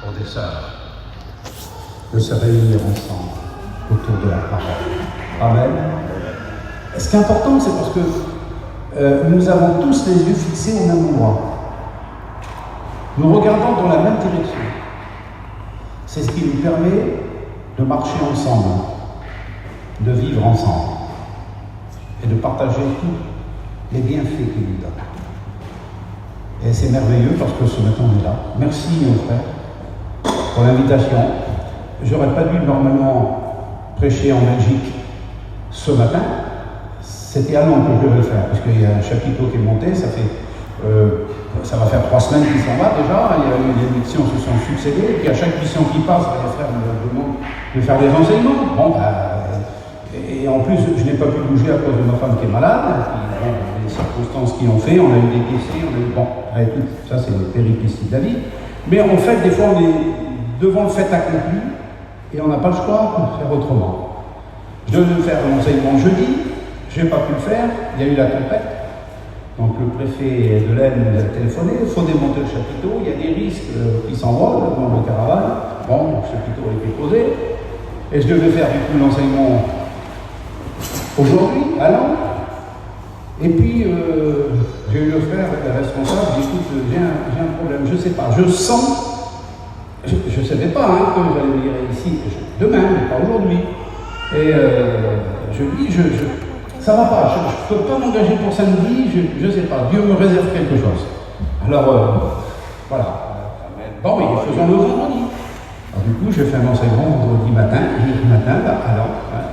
frères et sœurs, de se réunir ensemble autour de la parole. Amen. Ce qui est important, c'est parce que nous avons tous les yeux fixés au même endroit. Nous regardons dans la même direction. C'est ce qui nous permet de marcher ensemble, de vivre ensemble et de partager tous les bienfaits qu'il nous donne. Et c'est merveilleux parce que ce matin on est là. Merci mon frère pour l'invitation. J'aurais pas dû normalement prêcher en Belgique ce matin. C'était à Londres que je devais le faire, parce qu'il y a un chapiteau qui est monté, ça va faire 3 semaines qu'il s'en va déjà, il y a eu des missions qui se sont succédées, et puis à chaque mission qui passe, les frères me demandent de faire des enseignements. Bon, et en plus, je n'ai pas pu bouger à cause de ma femme qui est malade, et les circonstances qui ont fait, on a eu des décès, on a eu, bon, avec tout ça c'est les péripéties de la vie. Mais en fait, des fois on est devant le fait accompli, et on n'a pas le choix de faire autrement. Je devais faire l'enseignement jeudi, je n'ai pas pu le faire, il y a eu la tempête. Donc le préfet de l'Aisne nous a téléphoné, il faut démonter le chapiteau, il y a des risques qui s'envolent dans le caravane. Bon, le chapiteau a été posé, et je devais faire du coup l'enseignement aujourd'hui, à Lens. Et puis j'ai eu le frère responsable, j'ai dit écoute, j'ai un problème, je ne sais pas, je sens, je ne savais pas que j'allais venir ici demain, mais pas aujourd'hui. Et je dis, ça va pas, je ne peux pas m'engager pour samedi, je ne sais pas, Dieu me réserve quelque chose. Alors, voilà. Bon, mais faisons le vendredi. Alors du coup, j'ai fait un enseignement vendredi matin, jeudi matin, là, à Lens,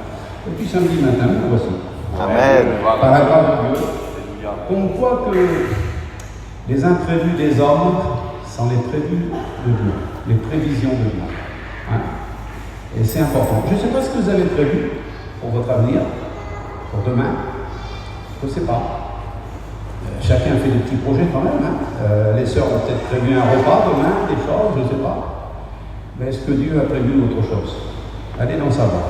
et puis samedi matin, nous voici. Amen. Par la grâce de Dieu, on voit que les imprévus des hommes sont les prévus de Dieu, les prévisions de Dieu. Et c'est important. Je ne sais pas ce que vous avez prévu pour votre avenir, pour demain, je ne sais pas. Chacun fait des petits projets quand même. Les sœurs ont peut-être prévu un repas demain, des choses, je ne sais pas. Mais est-ce que Dieu a prévu autre chose? Allez dans savoir.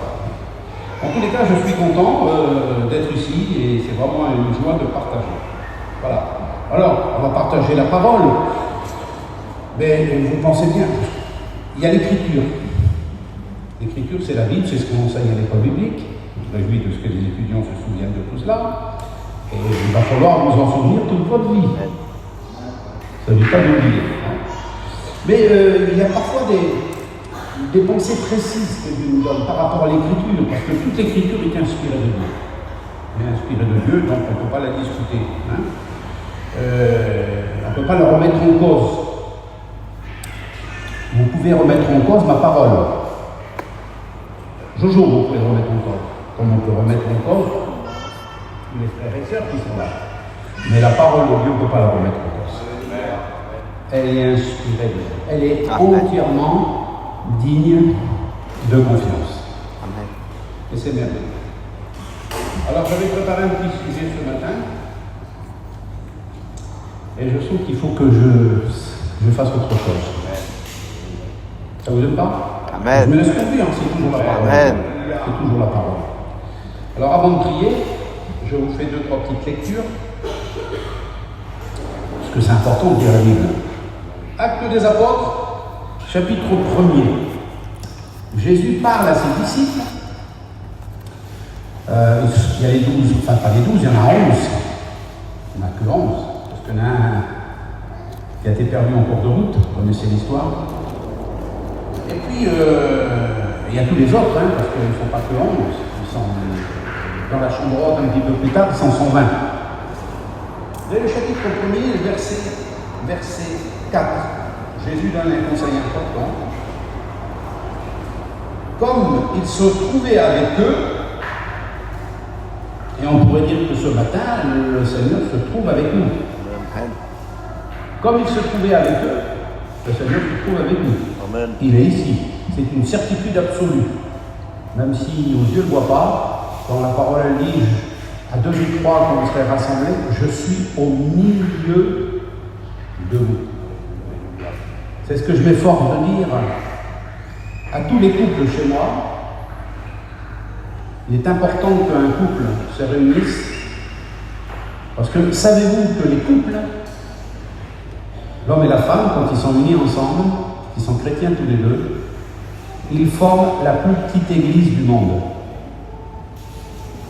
En tous les cas, je suis content d'être ici et c'est vraiment une joie de partager. Voilà. Alors, on va partager la parole. Mais vous pensez bien, il y a l'écriture. L'écriture, c'est la Bible, c'est ce qu'on enseigne à l'école biblique. Je me réjouis de ce que les étudiants se souviennent de tout cela. Et il va falloir vous en souvenir toute votre vie. Ça ne veut pas d'oublier. Mais il y a parfois des pensées précises que Dieu nous donne par rapport à l'écriture, parce que toute l'écriture est inspirée de Dieu. Elle est inspirée de Dieu, donc on ne peut pas la discuter. On ne peut pas la remettre en cause. Vous pouvez remettre en cause ma parole. Jojo, vous pouvez remettre en cause. Comme on peut remettre en cause les frères et sœurs qui sont là. Mais la parole de Dieu, on ne peut pas la remettre en cause. Elle est inspirée de Dieu. Elle est entièrement digne de confiance. Amen. Et c'est merveilleux. Alors j'avais préparé un petit sujet ce matin. Et je sens qu'il faut que je fasse autre chose. Ça vous aime pas? Amen. Je me laisse conduire, c'est toujours la parole. Amen. C'est toujours la parole. Alors avant de prier, je vous fais 2-3 petites lectures. Parce que c'est important de lire la Bible. Actes des Apôtres, chapitre 1er. Jésus parle à ses disciples. Il y a les 12, enfin pas les 12, il y en a 11. Il n'y en a que 11. Parce qu'il y en a un qui a été perdu en cours de route. Vous connaissez l'histoire. Et puis, il y a tous les autres, parce qu'ils ne sont pas que 11. Ils sont dans la chambre haute un petit peu plus tard, ils sont 120. Dès le chapitre 1er, verset 4, Jésus donne un conseil important. Comme il se trouvait avec eux, et on pourrait dire que ce matin, le Seigneur se trouve avec nous. Comme il se trouvait avec eux, le Seigneur se trouve avec nous. Amen. Il est ici. C'est une certitude absolue. Même si nos yeux ne le voient pas, quand la parole elle dit à 2 ou 3 quand on serait rassemblés, je suis au milieu de vous. C'est ce que je m'efforce de dire à tous les couples chez moi. Il est important qu'un couple se réunisse, parce que savez-vous que les couples, l'homme et la femme, quand ils sont unis ensemble, qui sont chrétiens tous les deux, ils forment la plus petite église du monde.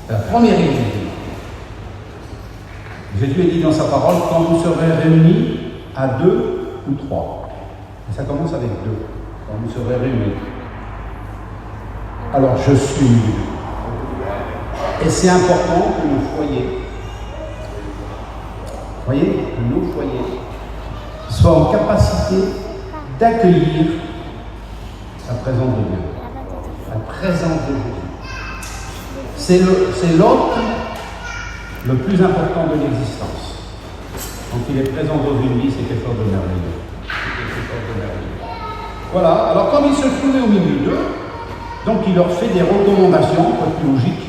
La première église du monde. Jésus a dit dans sa parole, quand vous serez réunis à 2 ou 3. Et ça commence avec 2. Quand vous serez réunis. Alors je suis. Et c'est important que nos foyers, voyez, nos foyers, soient en capacité d'accueillir la présence de Dieu. La présence de Jésus. C'est l'autre le plus important de l'existence. Quand il est présent dans une vie, c'est quelque chose de merveilleux. Voilà, alors comme il se trouvait au milieu d'eux, donc il leur fait des recommandations, quoi de plus logique.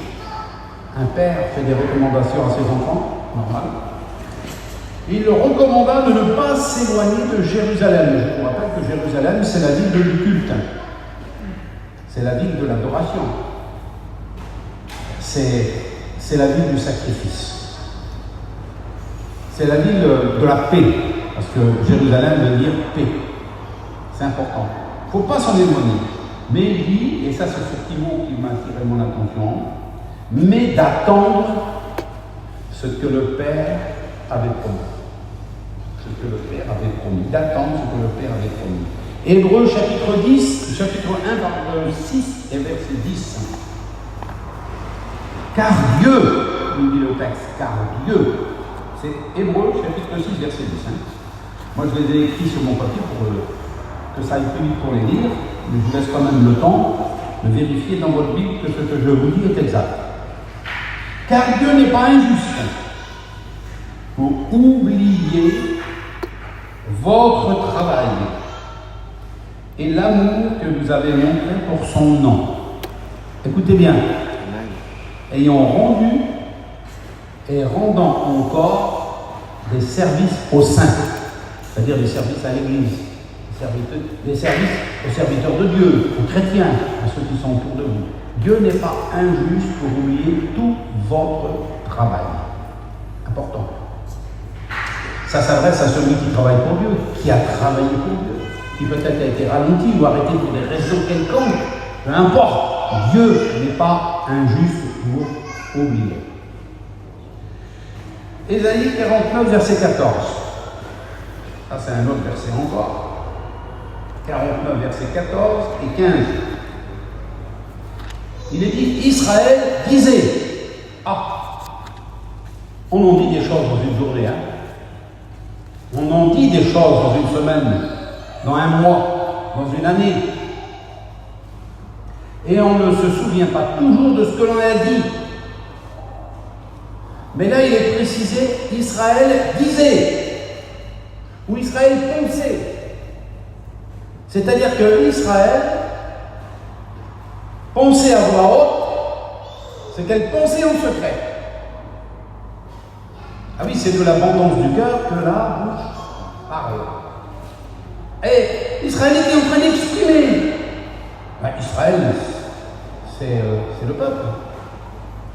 Un père fait des recommandations à ses enfants, normal. Il leur recommanda de ne pas s'éloigner de Jérusalem. Je vous rappelle que Jérusalem, c'est la ville du culte. C'est la ville de l'adoration. C'est la ville du sacrifice. C'est la ville de la paix. Parce que Jérusalem veut dire paix. C'est important. Il ne faut pas s'en éloigner. Mais il dit, et ça c'est ce petit mot qui m'a attiré mon attention, mais d'attendre ce que le Père avait promis. Ce que le Père avait promis. D'attendre ce que le Père avait promis. Hébreux chapitre 10, chapitre 1, verset 6 et verset 10. Car Dieu, nous dit le texte, car Dieu, c'est Hébreux chapitre 6, verset 10. Moi je les ai écrits sur mon papier pour que ça aille plus vite pour les lire, mais je vous laisse quand même le temps de vérifier dans votre Bible que ce que je vous dis est exact. Car Dieu n'est pas injuste pour oublier votre travail et l'amour que vous avez montré pour son nom. Écoutez bien. Ayant rendu et rendant encore des services aux saints, c'est-à-dire des services à l'Église, des services aux serviteurs de Dieu, aux chrétiens, à ceux qui sont autour de vous. Dieu n'est pas injuste pour oublier tout votre travail. Important. Ça s'adresse à celui qui travaille pour Dieu, qui a travaillé pour Dieu, qui peut-être a été ralenti ou arrêté pour des raisons quelconques. Peu importe. Dieu n'est pas injuste pour oublier. Ésaïe 49, verset 14. Ça, c'est un autre verset encore. 49, verset 14 et 15. Il est dit, Israël disait. Ah, on en dit des choses dans une journée, hein. On en dit des choses dans une semaine, dans un mois, dans une année. Et on ne se souvient pas toujours de ce que l'on a dit. Mais là, il est précisé, Israël disait, ou Israël pensait. C'est-à-dire que Israël pensait à voix haute, c'est qu'elle pensait en secret. Ah oui, c'est de l'abondance du cœur que la bouche parle. Et Israël était en train d'exprimer. Israël, c'est le peuple.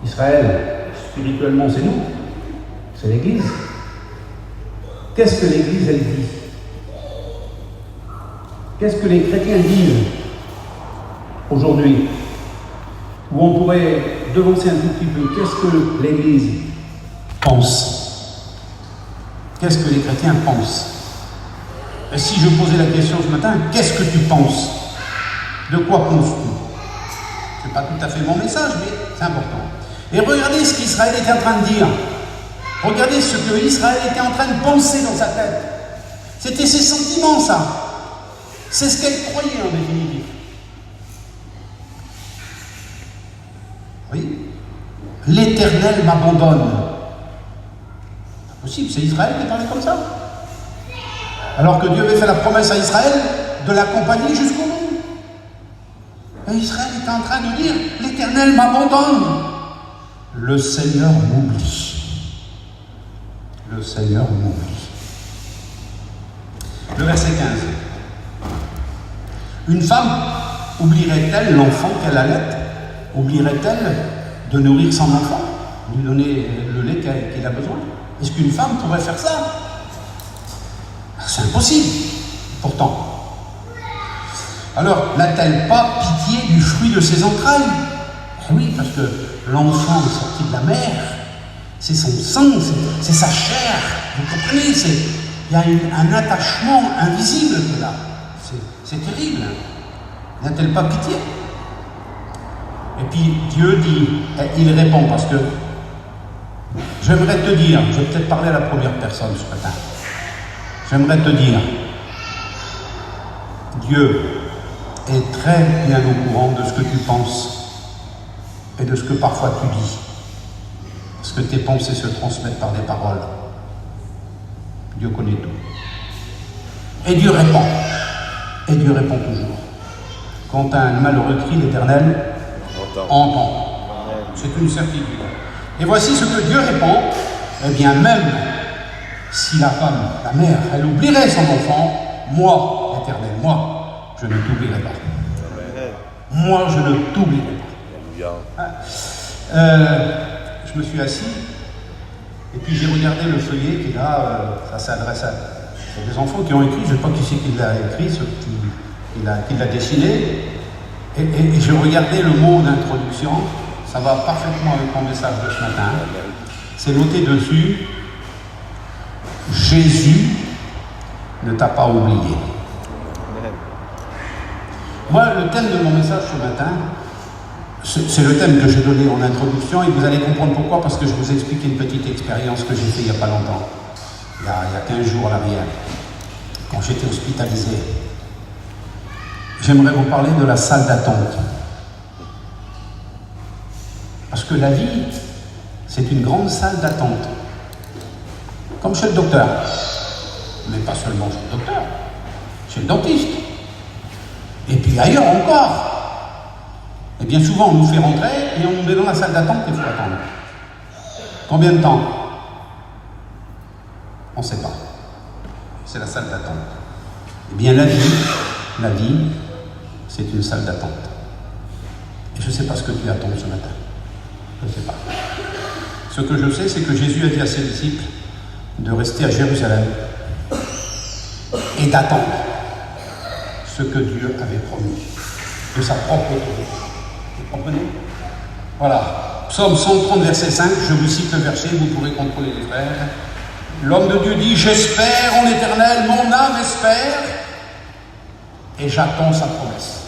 Israël, spirituellement, c'est nous. C'est l'Église. Qu'est-ce que l'Église, elle dit? Qu'est-ce que les chrétiens disent aujourd'hui? Où on pourrait devancer un tout petit peu. Qu'est-ce que l'Église pense? Qu'est-ce que les chrétiens pensent? Et si je posais la question ce matin, qu'est-ce que tu penses? De quoi penses-tu? Ce n'est pas tout à fait mon message, mais c'est important. Et regardez ce qu'Israël était en train de dire. Regardez ce que Israël était en train de penser dans sa tête. C'était ses sentiments, ça. C'est ce qu'elle croyait en définitive. Oui. L'Éternel m'abandonne. Pas possible, c'est Israël qui parlait comme ça. Alors que Dieu avait fait la promesse à Israël de l'accompagner jusqu'au bout. Et Israël était en train de dire, l'Éternel m'abandonne. Le Seigneur m'oublie. Le Seigneur m'oublie. Le verset 15. Une femme oublierait-elle l'enfant qu'elle allait? Oublierait-elle de nourrir son enfant? Lui donner le lait qu'il a besoin? Est-ce qu'une femme pourrait faire ça? C'est impossible. Pourtant, Alors, n'a-t-elle pas pitié du fruit de ses entrailles? Eh oui, parce que l'enfant est sorti de la mère, c'est son sang, c'est sa chair, vous comprenez, il y a un attachement invisible qui est là. C'est terrible. N'a-t-elle pas pitié? Et puis Dieu dit, il répond, parce que j'aimerais te dire, je vais peut-être parler à la première personne ce matin, j'aimerais te dire, Dieu est très bien au courant de ce que tu penses et de ce que parfois tu dis, parce que tes pensées se transmettent par des paroles. Dieu connaît tout. Et Dieu répond. Et Dieu répond toujours. Quand un malheureux crie, l'Éternel entend. C'est une certitude. Et voici ce que Dieu répond. Eh bien, même si la femme, la mère, elle oublierait son enfant, moi, l'Éternel, moi, je ne t'oublierai pas. Moi, je ne t'oublierai pas. Je me suis assis, et puis j'ai regardé le feuillet qui est là, ça s'adresse à des enfants qui ont écrit, je ne sais pas qui c'est qui l'a écrit, qui l'a dessiné, et je regardais le mot d'introduction, ça va parfaitement avec mon message de ce matin, c'est noté dessus, Jésus ne t'a pas oublié. Moi, le thème de mon message ce matin, c'est le thème que j'ai donné en introduction, et vous allez comprendre pourquoi, parce que je vous ai expliqué une petite expérience que j'ai faite il n'y a pas longtemps, il y a 15 jours à l'arrière, quand j'étais hospitalisé. J'aimerais vous parler de la salle d'attente. Parce que la vie, c'est une grande salle d'attente. Comme chez le docteur. Mais pas seulement chez le docteur, chez le dentiste. Et puis ailleurs encore. Et bien souvent, on nous fait rentrer et on nous met dans la salle d'attente qu'il faut attendre. Combien de temps? On ne sait pas. C'est la salle d'attente. Eh bien, la vie, c'est une salle d'attente. Et je ne sais pas ce que tu attends ce matin. Je ne sais pas. Ce que je sais, c'est que Jésus a dit à ses disciples de rester à Jérusalem et d'attendre ce que Dieu avait promis de sa propre autorité. Vous comprenez? Voilà. Psaume 130, verset 5, je vous cite le verset, vous pourrez contrôler les frères. L'homme de Dieu dit, j'espère en l'Éternel, mon âme espère, et j'attends sa promesse.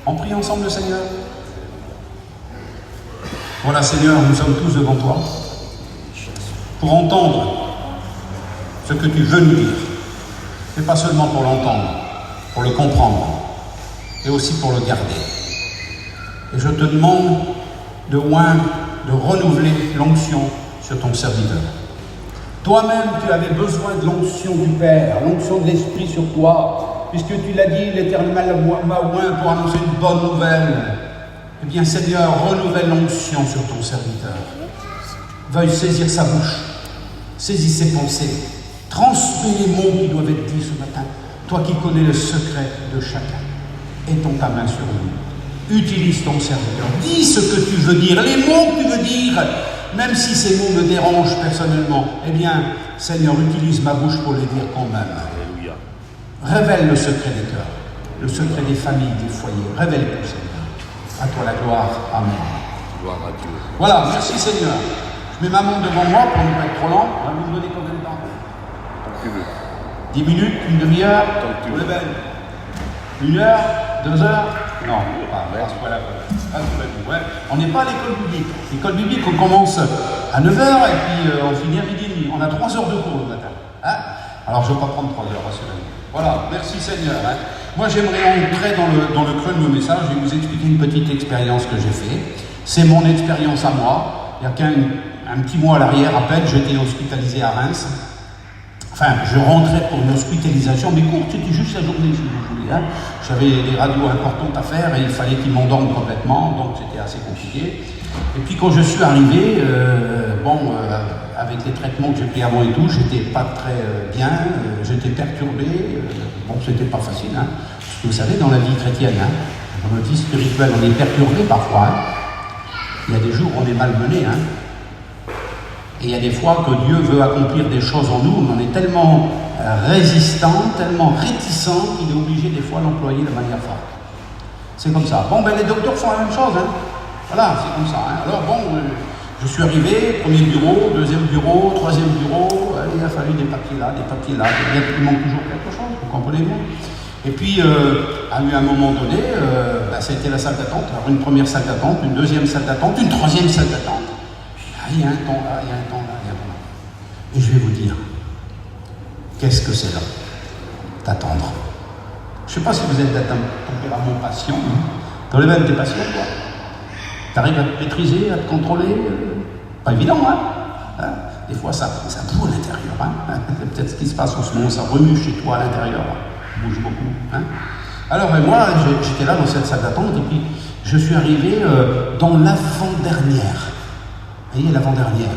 On prie ensemble le Seigneur. Voilà Seigneur, nous sommes tous devant toi, pour entendre ce que tu veux nous dire. Et pas seulement pour l'entendre, pour le comprendre, et aussi pour le garder. Et je te demande de oindre, de renouveler l'onction sur ton serviteur. Toi-même, tu avais besoin de l'onction du Père, l'onction de l'Esprit sur toi, puisque tu l'as dit, l'Éternel m'a oint pour annoncer une bonne nouvelle. Eh bien, Seigneur, renouvelle l'onction sur ton serviteur. Veuille saisir sa bouche, saisis ses pensées, transmets les mots qui doivent être dits ce matin. Toi qui connais le secret de chacun, étends ta main sur lui. Utilise ton serviteur. Dis ce que tu veux dire, les mots que tu veux dire, même si ces mots me dérangent personnellement. Eh bien, Seigneur, utilise ma bouche pour les dire quand même. Alléluia. Révèle le secret des cœurs, le secret des familles, des foyers. Révèle-le, Seigneur. À toi la gloire. Amen. Gloire à Dieu. Voilà, merci Seigneur. Je mets ma main devant moi pour ne pas être trop lent. On va vous donner combien de temps? Tant que tu veux. 10 minutes, une demi-heure. Tant que tu veux. 1 heure, 2 heures. Non, pas à ce point-là. Ouais. On n'est pas à l'école biblique. L'école biblique, on commence à 9h et puis on finit à midi et demi. On a 3 heures de cours le matin. Hein? Alors je ne vais pas prendre 3 heures, rassurez-vous. Voilà, merci Seigneur. Hein? Moi j'aimerais entrer dans le creux de mon message et vous expliquer une petite expérience que j'ai faite. C'est mon expérience à moi. Il y a qu'un petit mois à l'arrière, à peine, j'étais hospitalisé à Reims. Enfin, je rentrais pour une hospitalisation, mais courte, c'était juste la journée, si vous voulez. Hein. J'avais des radios importantes à faire et il fallait qu'ils m'endorment complètement, donc c'était assez compliqué. Et puis quand je suis arrivé, avec les traitements que j'ai pris avant et tout, j'étais pas très bien, j'étais perturbé, c'était pas facile. Hein. Parce que vous savez, dans la vie chrétienne, hein, dans notre vie spirituelle, on est perturbé parfois. Hein. Il y a des jours où on est malmené. Hein. Et il y a des fois que Dieu veut accomplir des choses en nous, mais on est tellement résistant, tellement réticent qu'il est obligé des fois d'employer de manière forte. C'est comme ça. Bon, ben les docteurs font la même chose, hein. Voilà, c'est comme ça. Hein. Alors bon, je suis arrivé, premier bureau, deuxième bureau, troisième bureau, il a fallu des papiers là, il manque toujours quelque chose, vous comprenez bien. Et puis, à un moment donné, ça a été la salle d'attente. Alors une première salle d'attente, une deuxième salle d'attente, une troisième salle d'attente. Il y a un temps là, il y a un temps là, il y a un temps là. Et je vais vous dire, qu'est-ce que c'est là d'attendre? Je ne sais pas si vous êtes d'un tempérament patient. Dans les mêmes, t'es patient, toi. Tu arrives à te maîtriser, à te contrôler. Pas évident, hein. Des fois, ça boue à l'intérieur. Hein. C'est peut-être ce qui se passe en ce moment, ça remue chez toi à l'intérieur. Ça bouge beaucoup. Hein. Alors, moi, j'étais là dans cette salle d'attente, et puis je suis arrivé dans l'avant-dernière. Vous voyez, l'avant-dernière.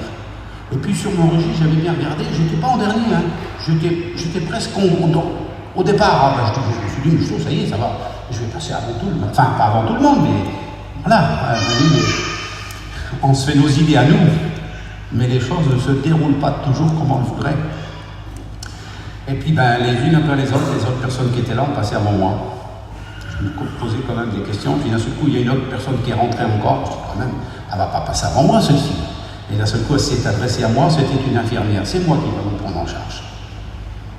Et puis sur mon registre, j'avais bien regardé, j'étais pas en dernier, hein. J'étais presque au départ. Je me suis dit, mais ça y est, ça va, je vais passer avant tout le monde. Enfin, pas avant tout le monde, mais voilà. On se fait nos idées à nous, mais les choses ne se déroulent pas toujours comme on le voudrait. Et puis, les unes après les autres personnes qui étaient là ont passé avant moi. Je me posais quand même des questions, puis d'un seul coup, il y a une autre personne qui est rentrée encore. Je dis quand même, elle ne va pas passer avant moi, celle-ci. Et d'un seul coup, elle s'est adressée à moi, c'était une infirmière. C'est moi qui vais vous prendre en charge.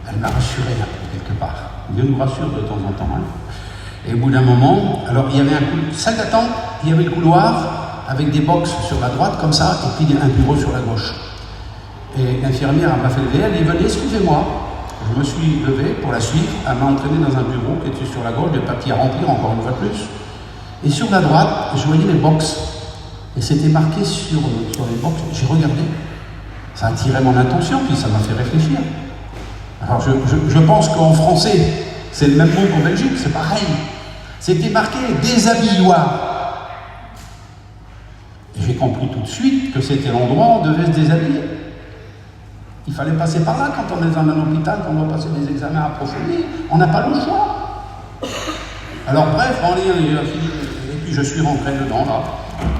Elle m'a rassuré un peu quelque part. Dieu nous rassure de temps en temps. Hein. Et au bout d'un moment, alors il y avait une salle d'attente, il y avait le couloir avec des box sur la droite comme ça, et puis un bureau sur la gauche. Et l'infirmière m'a fait lever, elle dit venez, excusez-moi. Je me suis levé pour la suivre, elle m'a entraîné dans un bureau qui était sur la gauche, des papiers à remplir encore une fois de plus. Et sur la droite, je voyais les box. Et c'était marqué sur les box. J'ai regardé. Ça a attiré mon attention, puis ça m'a fait réfléchir. Alors je pense qu'en français, c'est le même mot qu'en Belgique, c'est pareil. C'était marqué déshabilloir. Et j'ai compris tout de suite que c'était l'endroit où on devait se déshabiller. Il fallait passer par là quand on est dans un hôpital, quand on doit passer des examens approfondis. On n'a pas le choix. Alors bref, et puis je suis rentré dedans là.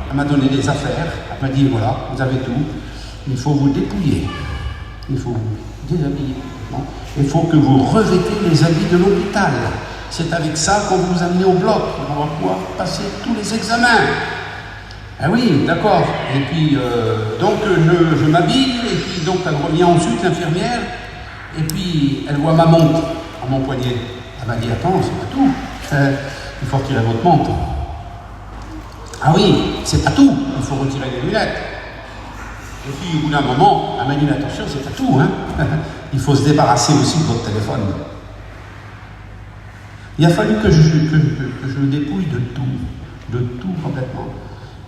Elle m'a donné des affaires. Elle m'a dit voilà, vous avez tout. Il faut vous dépouiller. Il faut vous déshabiller. Bon. Il faut que vous revêtez les habits de l'hôpital. C'est avec ça qu'on vous amène au bloc. On va pouvoir passer tous les examens. Ah oui, d'accord. Et puis, donc, je m'habille, et puis, donc, elle revient ensuite, l'infirmière, et puis, elle voit ma montre à mon poignet. Elle m'a dit, attends, c'est pas tout. Il faut retirer votre montre. Ah oui, c'est pas tout. Il faut retirer les lunettes. Et puis, au bout d'un moment, elle m'a dit, attention, c'est pas tout, hein. Il faut se débarrasser aussi de votre téléphone. Il a fallu que je me dépouille de tout complètement.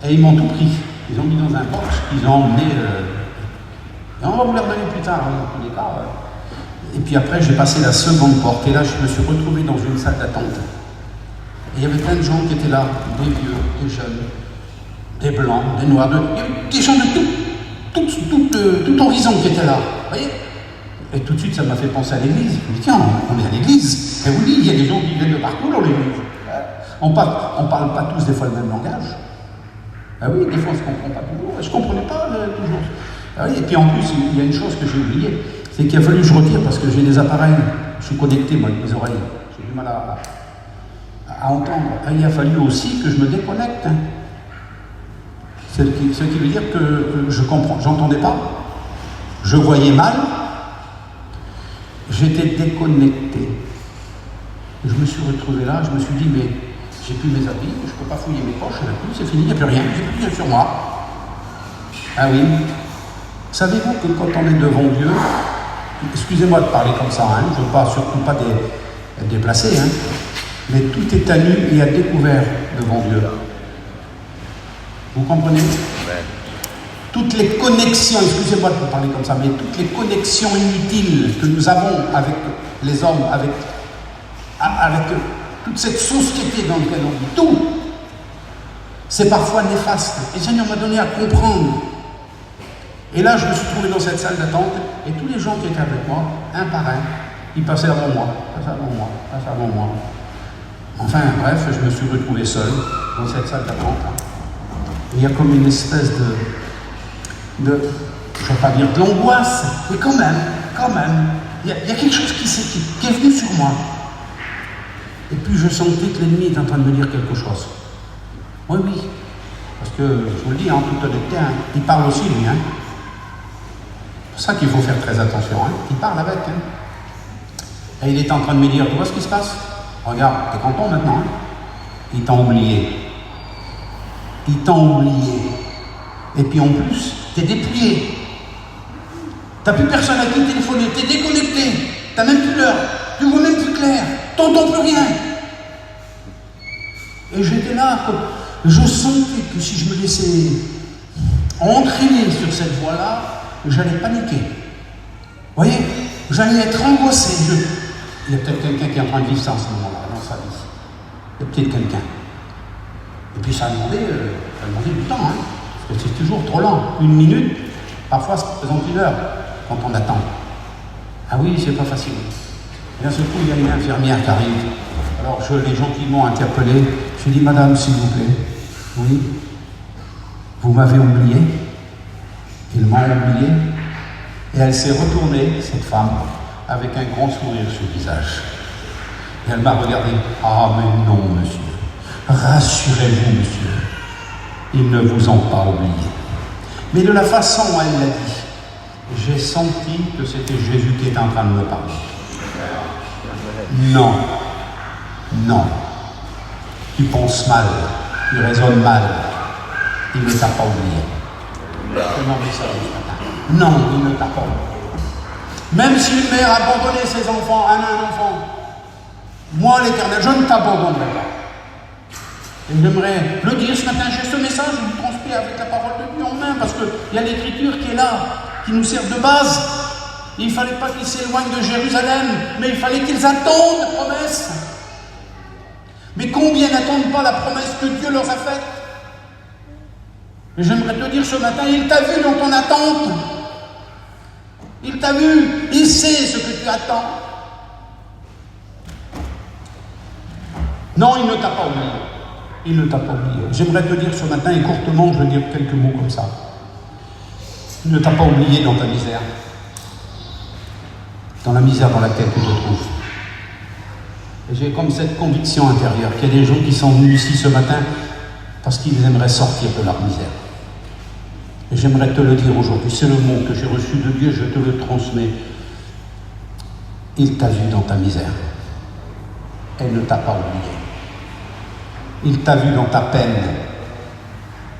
Et ils m'ont tout pris. Ils ont mis dans un box, ils ont emmené. Et on va vous les redonner plus tard, hein, dans tous les cas. Et puis après, j'ai passé la seconde porte. Et là, je me suis retrouvé dans une salle d'attente. Et il y avait plein de gens qui étaient là, des vieux, des jeunes, des blancs, des noirs, il y avait des gens de tout horizon qui étaient là. Vous voyez? Et tout de suite, ça m'a fait penser à l'église. Je me dis, tiens, on est à l'église. Et vous dites, il y a des gens qui viennent de partout dans l'église. On parle pas tous des fois le même langage. Ah oui, des fois on ne se comprend pas toujours. Je ne comprenais pas toujours. Ah oui, et puis en plus, il y a une chose que j'ai oubliée, c'est qu'il a fallu que je retire parce que j'ai des appareils. Je suis connecté, moi, avec mes oreilles. J'ai du mal à entendre. Ah, il a fallu aussi que je me déconnecte. Hein. Ce qui veut dire que je comprends. J'entendais pas. Je voyais mal. J'étais déconnecté. Je me suis retrouvé là, je me suis dit, mais j'ai plus mes habits, je ne peux pas fouiller mes poches, c'est fini, il n'y a plus rien, j'ai plus rien sur moi. Ah oui. Savez-vous que quand on est devant Dieu, excusez-moi de parler comme ça, hein, je ne veux pas surtout pas déplacer, hein, mais tout est à nu et à découvert devant Dieu. Vous comprenez? Toutes les connexions, excusez-moi de vous parler comme ça, mais toutes les connexions inutiles que nous avons avec les hommes, avec toute cette société dans laquelle on vit, tout, c'est parfois néfaste. Et le Seigneur m'a donné à comprendre. Et là, je me suis trouvé dans cette salle d'attente, et tous les gens qui étaient avec moi, un par un, ils passaient avant moi, passaient avant moi. Enfin, bref, je me suis retrouvé seul dans cette salle d'attente. Il y a comme une espèce je ne vais pas dire de l'angoisse, mais quand même, il y a quelque chose qui est venu sur moi. Et puis je sentais que l'ennemi est en train de me dire quelque chose. Oui, parce que, je vous le dis en toute honnêteté, hein, il parle aussi lui. Hein. C'est pour ça qu'il faut faire très attention. Hein. Il parle avec. Hein. Et il est en train de me dire, tu vois ce qui se passe? Regarde, t'es content maintenant. Hein. Ils t'ont oublié. Ils t'ont oublié. Et puis en plus, t'es dépouillé. T'as plus personne à qui téléphoner, t'es déconnecté. T'as même plus l'heure. Tu vois même plus clair. T'entends plus rien. Et j'étais là, je sentais que si je me laissais entraîner sur cette voie-là, j'allais paniquer. Vous voyez, j'allais être angoissé. Il y a peut-être quelqu'un qui est en train de vivre ça en ce moment-là, dans sa vie. Il y a peut-être quelqu'un. Et puis ça a demandé du temps, hein, parce que c'est toujours trop lent. 1 minute, parfois ça représente 1 heure quand on attend. Ah oui, c'est pas facile. Et d'un seul coup, il y a une infirmière qui arrive. Alors je l'ai gentiment interpellée. Je lui ai dit, madame, s'il vous plaît, oui, vous m'avez oublié. Ils m'ont oublié. Et elle s'est retournée, cette femme, avec un grand sourire sur le visage. Et elle m'a regardé. Ah, mais non, monsieur. Rassurez-vous, monsieur. Ils ne vous ont pas oublié. Mais de la façon dont elle l'a dit, j'ai senti que c'était Jésus qui était en train de me parler. Non. Tu penses mal, tu raisonnes mal. Il ne t'a pas oublié. Demandez ça ce matin. Non, il ne t'a pas oublié. Même si une mère a abandonné ses enfants, un enfant, moi, l'Éternel, je ne t'abandonnerai pas. Et j'aimerais le dire ce matin, j'ai ce message, je vous transmets avec la parole de Dieu en main, parce qu'il y a l'Écriture qui est là, qui nous sert de base. Il ne fallait pas qu'ils s'éloignent de Jérusalem, mais il fallait qu'ils attendent la promesse. Mais combien n'attendent pas la promesse que Dieu leur a faite? Et j'aimerais te dire ce matin, il t'a vu dans ton attente. Il t'a vu, il sait ce que tu attends. Non, il ne t'a pas oublié. Il ne t'a pas oublié. J'aimerais te dire ce matin, et courtement, je vais dire quelques mots comme ça. Il ne t'a pas oublié dans ta misère. Dans la misère dans laquelle tu te trouves. Et j'ai comme cette conviction intérieure qu'il y a des gens qui sont venus ici ce matin parce qu'ils aimeraient sortir de leur misère. Et j'aimerais te le dire aujourd'hui, c'est le mot que j'ai reçu de Dieu, je te le transmets. Il t'a vu dans ta misère. Elle ne t'a pas oublié. Il t'a vu dans ta peine,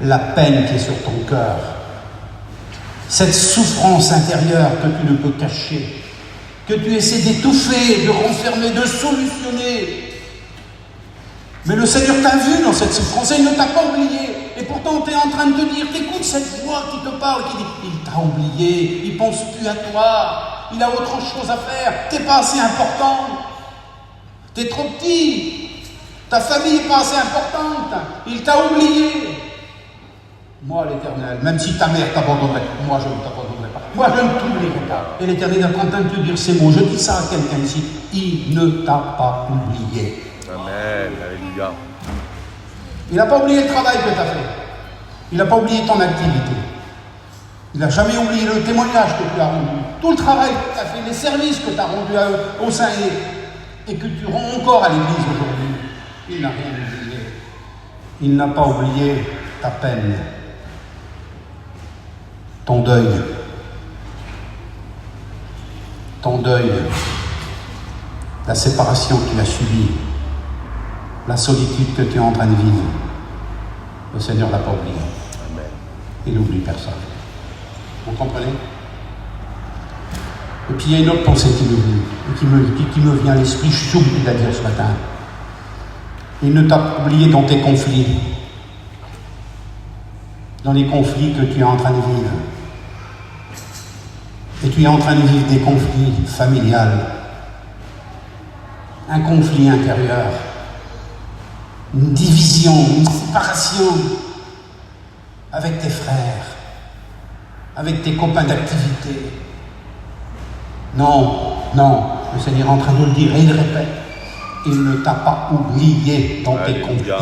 la peine qui est sur ton cœur, cette souffrance intérieure que tu ne peux cacher, que tu essaies d'étouffer, de renfermer, de solutionner. Mais le Seigneur t'a vu dans cette souffrance et il ne t'a pas oublié. Et pourtant, tu es en train de te dire, t'écoutes cette voix qui te parle, qui dit, il t'a oublié, il pense plus à toi, il a autre chose à faire, t'es pas assez important, t'es trop petit, ta famille n'est pas assez importante, il t'a oublié. Moi, l'Éternel, même si ta mère t'abandonnerait, moi je ne t'abandonnerai pas. Moi je ne t'oublierai pas. Et l'Éternel est en train de te dire ces mots. Je dis ça à quelqu'un ici. Il ne t'a pas oublié. Amen. Alléluia. Il n'a pas oublié le travail que tu as fait. Il n'a pas oublié ton activité. Il n'a jamais oublié le témoignage que tu as rendu. Tout le travail que tu as fait, les services que tu as rendus au sein et que tu rends encore à l'Église aujourd'hui. Il n'a rien oublié. Il n'a pas oublié ta peine. Ton deuil, la séparation que tu as subie, la solitude que tu es en train de vivre, le Seigneur ne l'a pas oublié. Amen. Il n'oublie personne. Vous comprenez? Et puis il y a une autre pensée qui me vient à l'esprit, je suis obligé de la dire ce matin. Il ne t'a pas oublié dans tes conflits, dans les conflits que tu es en train de vivre. Et tu es en train de vivre des conflits familiales, un conflit intérieur, une division, une séparation avec tes frères, avec tes copains d'activité. Non, le Seigneur est en train de le dire et il répète, il ne t'a pas oublié dans tes conflits.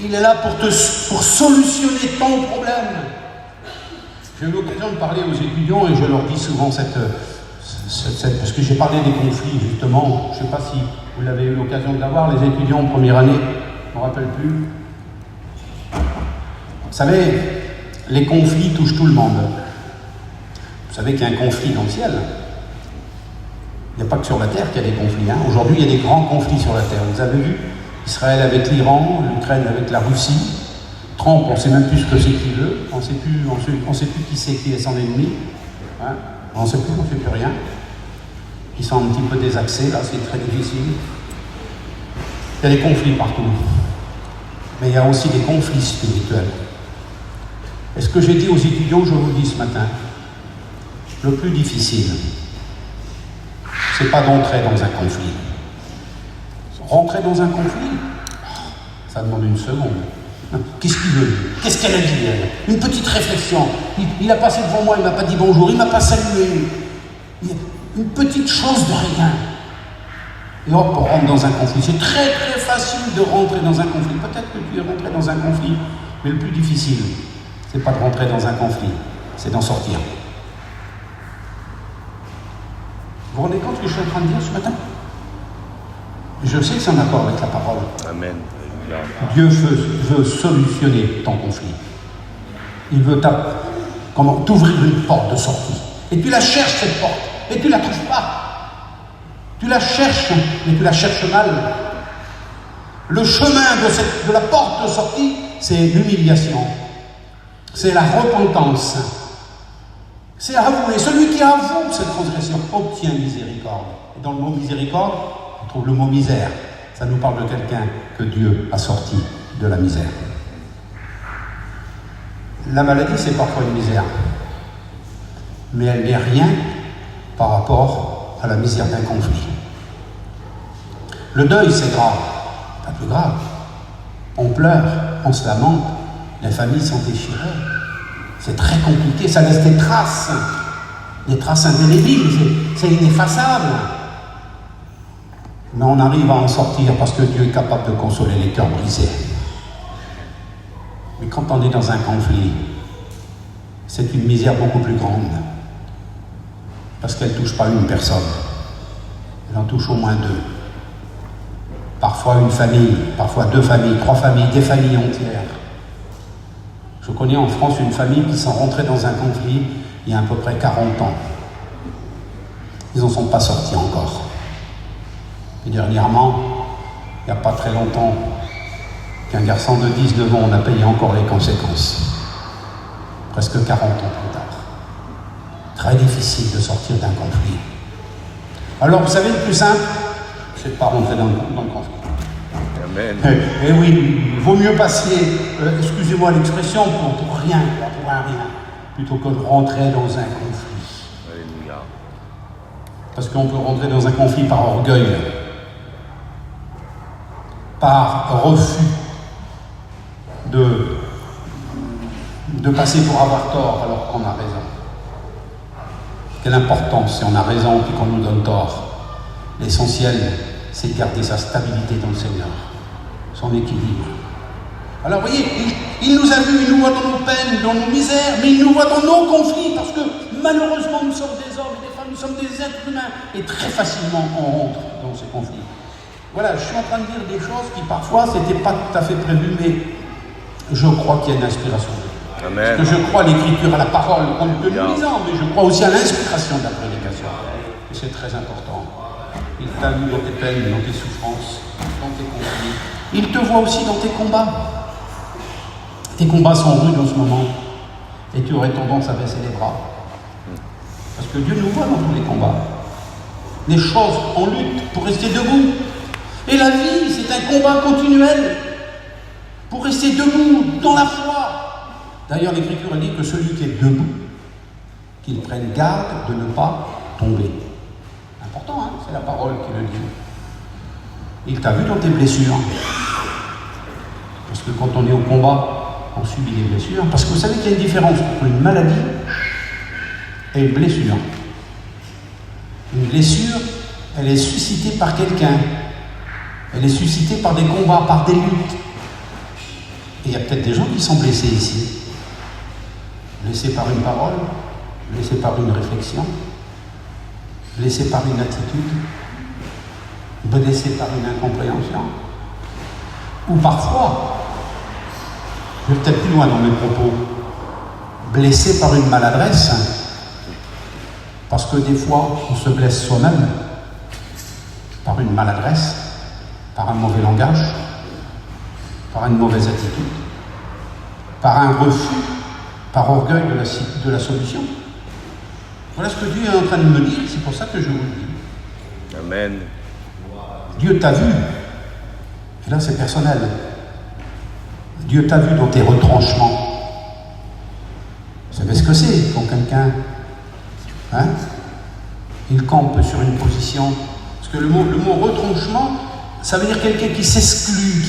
Il est là pour solutionner ton problème. J'ai eu l'occasion de parler aux étudiants et je leur dis souvent parce que j'ai parlé des conflits justement, je ne sais pas si vous l'avez eu l'occasion de l'avoir, les étudiants en première année, je ne me rappelle plus. Vous savez, les conflits touchent tout le monde. Vous savez qu'il y a un conflit dans le ciel. Il n'y a pas que sur la terre qu'il y a des conflits. Hein. Aujourd'hui, il y a des grands conflits sur la terre. Vous avez vu Israël avec l'Iran, l'Ukraine avec la Russie. Trump, on ne sait même plus ce que c'est qu'il veut. On ne sait plus qui est son ennemi. Hein. On ne sait plus, on ne fait plus rien. Ils sont un petit peu désaxés, là, c'est très difficile. Il y a des conflits partout. Mais il y a aussi des conflits spirituels. Et ce que j'ai dit aux étudiants, je vous le dis ce matin, le plus difficile, c'est pas d'entrer dans un conflit. Rentrer dans un conflit, ça demande une seconde. Qu'est-ce qu'il veut? Qu'est-ce qu'elle a dit, elle? Une petite réflexion. Il a passé devant moi, il m'a pas dit bonjour, il m'a pas salué. Une petite chose de rien. Et hop, on rentre dans un conflit. C'est très très facile de rentrer dans un conflit. Peut-être que tu es rentré dans un conflit, mais le plus difficile, c'est pas de rentrer dans un conflit, c'est d'en sortir. Vous vous rendez compte ce que je suis en train de dire ce matin? Je sais que c'est en accord avec la parole. Amen. Dieu veut solutionner ton conflit. Il veut t'ouvrir une porte de sortie. Et tu la cherches, cette porte, et tu ne la trouves pas. Tu la cherches, mais tu la cherches mal. Le chemin de la porte de sortie, c'est l'humiliation. C'est la repentance. C'est avouer. Celui qui avoue cette transgression obtient miséricorde. Et dans le mot miséricorde, on trouve le mot misère. Ça nous parle de quelqu'un que Dieu a sorti de la misère. La maladie, c'est parfois une misère. Mais elle n'est rien par rapport à la misère d'un conflit. Le deuil, c'est grave. Pas plus grave. On pleure, on se lamente, les familles sont déchirées. C'est très compliqué, ça laisse des traces indélébiles, c'est ineffaçable. Mais on arrive à en sortir parce que Dieu est capable de consoler les cœurs brisés. Mais quand on est dans un conflit, c'est une misère beaucoup plus grande. Parce qu'elle ne touche pas une personne, elle en touche au moins deux. Parfois une famille, parfois deux familles, trois familles, des familles entières. Je connais en France une famille qui sont rentrés dans un conflit il y a à peu près 40 ans. Ils n'en sont pas sortis encore. Et dernièrement, il n'y a pas très longtemps, qu'un garçon de 19 ans, on a payé encore les conséquences. Presque 40 ans plus tard. Très difficile de sortir d'un conflit. Alors, vous savez, le plus simple, c'est de ne pas rentrer dans le conflit. Amen. Eh oui, il vaut mieux passer, excusez-moi l'expression, pour rien, pour un rien, plutôt que de rentrer dans un conflit. Alléluia. Parce qu'on peut rentrer dans un conflit par orgueil, par refus de passer pour avoir tort alors qu'on a raison. Quelle importance si on a raison puis qu'on nous donne tort. L'essentiel, c'est de garder sa stabilité dans le Seigneur, son équilibre. Alors vous voyez, il nous a vus, il nous voit dans nos peines, dans nos misères, mais il nous voit dans nos conflits, parce que malheureusement nous sommes des hommes et des femmes, nous sommes des êtres humains, et très facilement on rentre dans ces conflits. Voilà, je suis en train de dire des choses qui parfois c'était pas tout à fait prévu, mais je crois qu'il y a une inspiration. Amen. Parce que je crois à l'écriture, à la parole, compte tenu nous lisant, mais je crois aussi à l'inspiration de la prédication. Et c'est très important. Il t'a vu dans tes peines, dans tes souffrances, dans tes conflits. Il te voit aussi dans tes combats. Tes combats sont rudes en ce moment. Et tu aurais tendance à baisser les bras. Parce que Dieu nous voit dans tous les combats. Les choses, on lutte pour rester debout. Et la vie, c'est un combat continuel. Pour rester debout, dans la foi. D'ailleurs, l'Écriture dit que celui qui est debout, qu'il prenne garde de ne pas tomber. Important, hein, c'est la parole qui le dit. Il t'a vu dans tes blessures. Parce que quand on est au combat, on subit des blessures. Parce que vous savez qu'il y a une différence entre une maladie et une blessure. Une blessure, elle est suscitée par quelqu'un. Elle est suscitée par des combats, par des luttes. Et il y a peut-être des gens qui sont blessés ici. blessé par une parole, blessé par une réflexion, blessé par une attitude, blessé par une incompréhension, ou parfois, je vais peut-être plus loin dans mes propos, blessé par une maladresse, parce que des fois, on se blesse soi-même par une maladresse, par un mauvais langage, par une mauvaise attitude, par un refus, par orgueil de la solution. Voilà ce que Dieu est en train de me dire, c'est pour ça que je vous le dis. Amen. Dieu t'a vu, et là c'est personnel. Dieu t'a vu dans tes retranchements. Vous savez ce que c'est quand quelqu'un, il campe sur une position. Parce que le mot retranchement, ça veut dire quelqu'un qui s'exclut,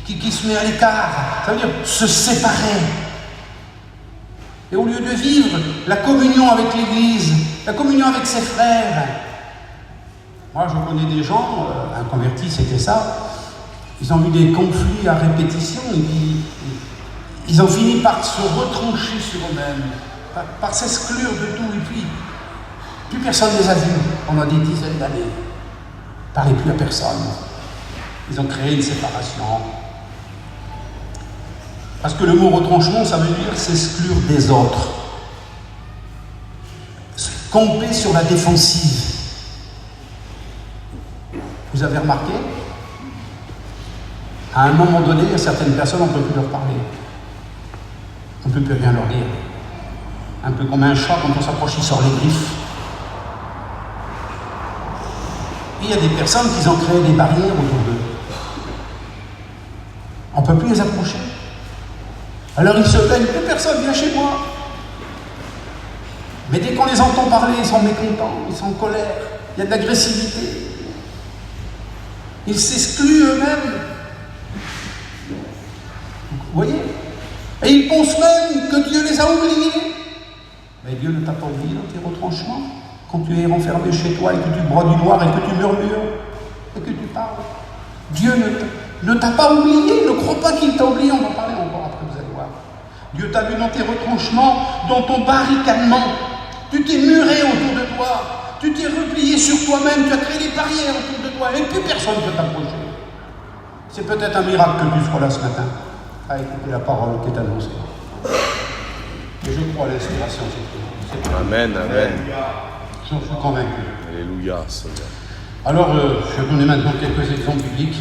qui se met à l'écart. Ça veut dire se séparer. Et au lieu de vivre la communion avec l'Église, la communion avec ses frères. Moi, je connais des gens, un converti, c'était ça. Ils ont eu des conflits à répétition et puis ils ont fini par se retrancher sur eux-mêmes, par s'exclure de tout. Et puis, plus personne ne les a vus pendant des dizaines d'années. Ils ne parlaient plus à personne. Ils ont créé une séparation. Parce que le mot retranchement, ça veut dire s'exclure des autres. Camper sur la défensive. Vous avez remarqué ? À un moment donné, il y a certaines personnes, on ne peut plus leur parler. On ne peut plus rien leur dire. Un peu comme un chat, quand on s'approche, il sort les griffes. Et il y a des personnes qui ont créé des barrières autour d'eux. On ne peut plus les approcher. Alors ils se plaignent, plus personne vient chez moi. Mais dès qu'on les entend parler, ils sont mécontents, ils sont en colère, il y a de l'agressivité. Ils s'excluent eux-mêmes. Vous voyez ? Et ils pensent même que Dieu les a oubliés. Mais Dieu ne t'a pas oublié dans tes retranchements. Quand tu es renfermé chez toi et que tu broies du noir et que tu murmures et que tu parles. Dieu ne t'a pas oublié. Ne crois pas qu'il t'a oublié. On va parler encore après, vous allez voir. Dieu t'a vu dans tes retranchements, dans ton barricadement. Tu t'es muré autour de toi. Tu t'es replié sur toi-même. Tu as créé des barrières autour de toi. Et plus personne ne peut t'approcher. C'est peut-être un miracle que tu sois là ce matin à écouter la parole qui est annoncée. Et je crois à l'inspiration de cette parole. Amen, amen. J'en suis convaincu. Alléluia, Seigneur. Alors, je vais donner maintenant quelques exemples bibliques.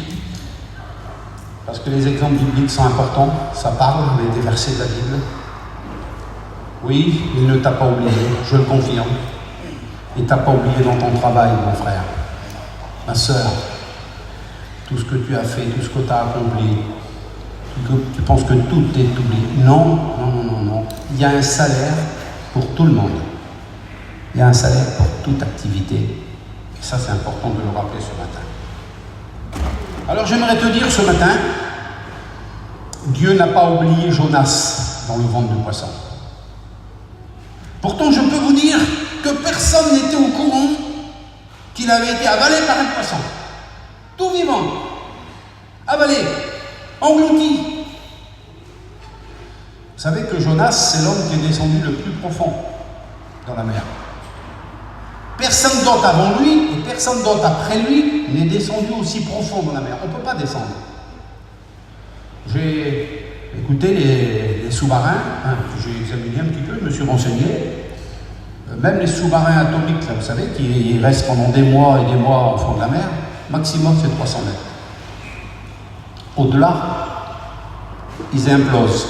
Parce que les exemples bibliques sont importants. Ça parle des versets de la Bible. Oui, il ne t'a pas oublié, je le confirme. Il ne t'a pas oublié dans ton travail, mon frère, ma sœur. Tout ce que tu as fait, tout ce que tu as accompli. Tu penses que tout est oublié. Non, non, non, non, non. Il y a un salaire pour tout le monde. Il y a un salaire pour toute activité. Et ça, c'est important de le rappeler ce matin. Alors, j'aimerais te dire ce matin, Dieu n'a pas oublié Jonas dans le ventre du poisson. Pourtant, je peux vous dire que personne n'était au courant qu'il avait été avalé par un poisson. Tout vivant. Avalé. Englouti. Vous savez que Jonas, c'est l'homme qui est descendu le plus profond dans la mer. Personne d'autre avant lui et personne d'autre après lui n'est descendu aussi profond dans la mer. On ne peut pas descendre. J'ai écouté les sous-marins, j'ai examiné un petit peu, je me suis renseigné. Même les sous-marins atomiques, là, vous savez, qui restent pendant des mois et des mois au fond de la mer, maximum c'est 300 mètres. Au-delà, ils implosent.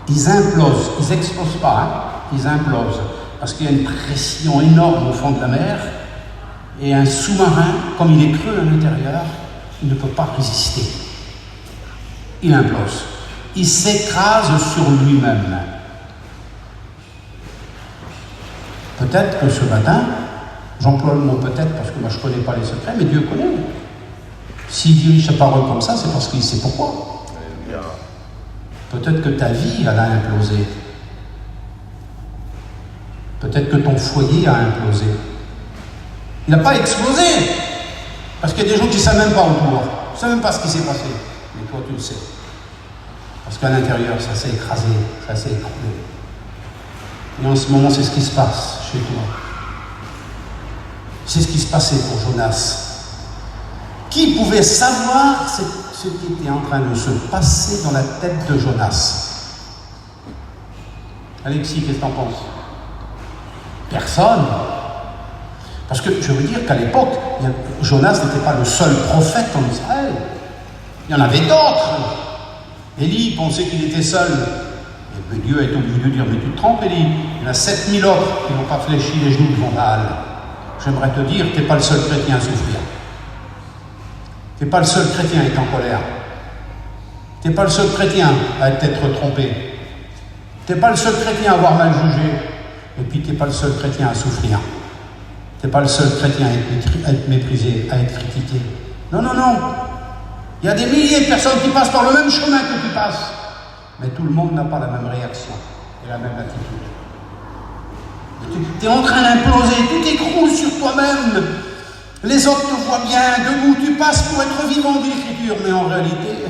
Ils implosent, ils n'explosent pas, ils implosent. Parce qu'il y a une pression énorme au fond de la mer, et un sous-marin, comme il est creux à l'intérieur, il ne peut pas résister. Il implose. Il s'écrase sur lui-même. Peut-être que ce matin, j'emploie le mot peut-être parce que moi je ne connais pas les secrets, mais Dieu connaît. S'il dirige sa parole comme ça, c'est parce qu'il sait pourquoi. Peut-être que ta vie, elle a implosé. Peut-être que ton foyer a implosé. Il n'a pas explosé. Parce qu'il y a des gens qui ne savent même pas autour. Ils ne savent même pas ce qui s'est passé. Mais toi, tu le sais. Parce qu'à l'intérieur, ça s'est écrasé, ça s'est écroulé. Et en ce moment, c'est ce qui se passe chez toi. C'est ce qui se passait pour Jonas. Qui pouvait savoir ce qui était en train de se passer dans la tête de Jonas? Alexis, qu'est-ce que tu en penses? Personne. Parce que je veux dire qu'à l'époque, Jonas n'était pas le seul prophète en Israël. Il y en avait d'autres. Élie pensait qu'il était seul. Et Dieu a été obligé de dire, mais tu te trompes, Élie. Il y en a 7000 autres qui n'ont pas fléchi les genoux devant Baal. J'aimerais te dire, tu n'es pas le seul chrétien à souffrir. Tu n'es pas le seul chrétien à être en colère. Tu n'es pas le seul chrétien à être trompé. Tu n'es pas le seul chrétien à avoir mal jugé. Et puis tu n'es pas le seul chrétien à souffrir. Tu n'es pas le seul chrétien à être méprisé, à être critiqué. Non, non, non. Il y a des milliers de personnes qui passent par le même chemin que tu passes. Mais tout le monde n'a pas la même réaction et la même attitude. Tu es en train d'imploser, tu t'écroules sur toi-même. Les autres te voient bien, debout, tu passes pour être vivant, dit l'Écriture. Mais en réalité,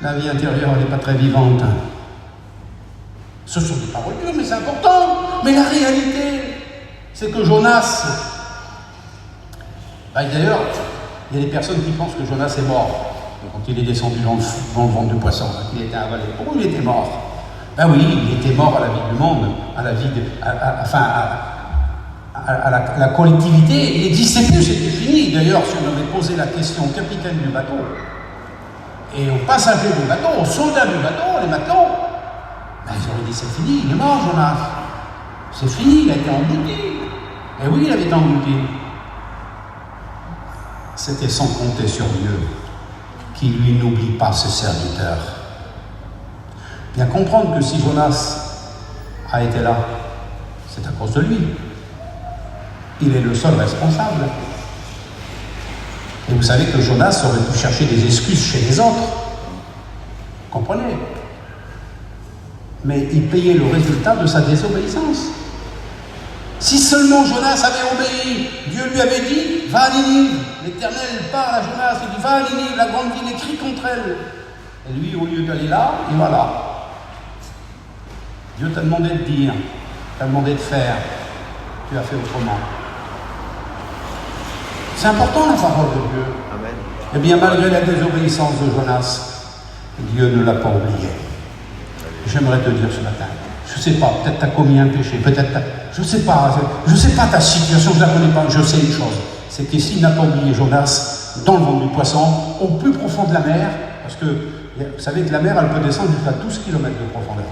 la vie intérieure, elle n'est pas très vivante. Ce sont des paroles dures, mais c'est important. Mais la réalité, c'est que Jonas... D'ailleurs, il y a des personnes qui pensent que Jonas est mort quand il est descendu dans le ventre du poisson, qu'il était avalé. Pourquoi il était mort? Ben oui, il était mort à la vie du monde, à la vie la collectivité. Il n'existait plus, c'était fini. D'ailleurs, si on avait posé la question au capitaine du bateau et aux passagers du bateau, aux soldats du bateau, les matelots, ben ils auraient dit c'est fini, il est mort Jonas. C'est fini, il a été englouti. Et oui, il avait été englouti. C'était sans compter sur Dieu, qui lui n'oublie pas ses serviteurs. Bien comprendre que si Jonas a été là, c'est à cause de lui. Il est le seul responsable. Et vous savez que Jonas aurait pu chercher des excuses chez les autres. Vous comprenez? Mais il payait le résultat de sa désobéissance. Si seulement Jonas avait obéi, Dieu lui avait dit, va à Ninive. L'Éternel parle à Jonas, il dit, va à Ninive, la grande ville écrit contre elle. Et lui, au lieu d'aller là, il va là. Dieu t'a demandé de dire, t'a demandé de faire, tu as fait autrement. C'est important la parole de Dieu. Amen. Eh bien, malgré la désobéissance de Jonas, Dieu ne l'a pas oublié. J'aimerais te dire ce matin, je ne sais pas, peut-être tu as commis un péché, peut-être je ne sais pas ta situation, je ne la connais pas, je sais une chose, c'est qu'ici, il n'a pas oublié Jonas dans le ventre du poisson, au plus profond de la mer, parce que vous savez que la mer, elle peut descendre jusqu'à 12 km de profondeur.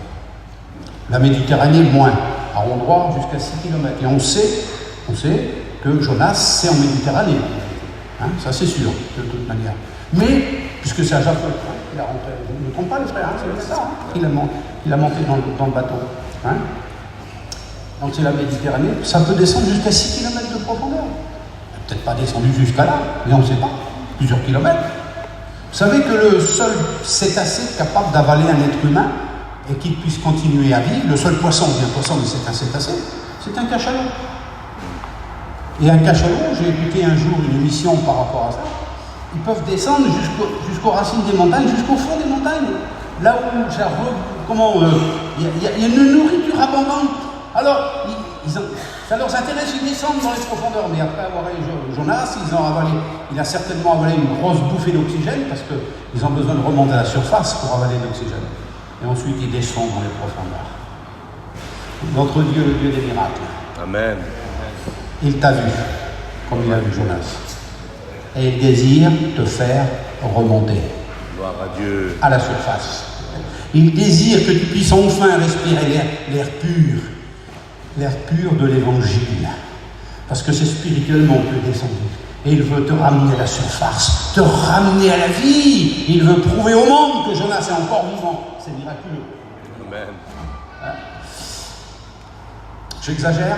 La Méditerranée, moins, à endroit jusqu'à 6 km. Et on sait que Jonas, c'est en Méditerranée. Hein, ça, c'est sûr, de toute manière. Mais, puisque c'est à Japon, hein, il a rentré, ne trompe pas les frères, hein, c'est ça, hein, il a monté dans le bateau. Hein. Donc c'est la Méditerranée, ça peut descendre jusqu'à 6 km de profondeur. Peut-être pas descendu jusqu'à là, mais on ne sait pas, plusieurs kilomètres. Vous savez que le seul cétacé capable d'avaler un être humain et qu'il puisse continuer à vivre, le seul poisson, bien poisson, mais c'est un cétacé, c'est un cachalot. Et un cachalot, j'ai écouté un jour une émission par rapport à ça, ils peuvent descendre jusqu'aux racines des montagnes, jusqu'au fond des montagnes, là où il y a une nourriture abondante. Alors, ça leur intéresse, ils descendent dans les profondeurs, mais après avoir avalé Jonas, il a certainement avalé une grosse bouffée d'oxygène, parce qu'ils ont besoin de remonter à la surface pour avaler de l'oxygène. Et ensuite, ils descendent dans les profondeurs. Notre Dieu, le Dieu des miracles. Amen. Il t'a vu, comme il a vu Jonas. Et il désire te faire remonter. Gloire à Dieu. À la surface. Il désire que tu puisses enfin respirer l'air pur de l'Évangile. Parce que c'est spirituellement plus descendu. Et il veut te ramener à la surface, te ramener à la vie. Il veut prouver au monde que Jonas est encore vivant. C'est miraculeux. Amen. Hein? J'exagère?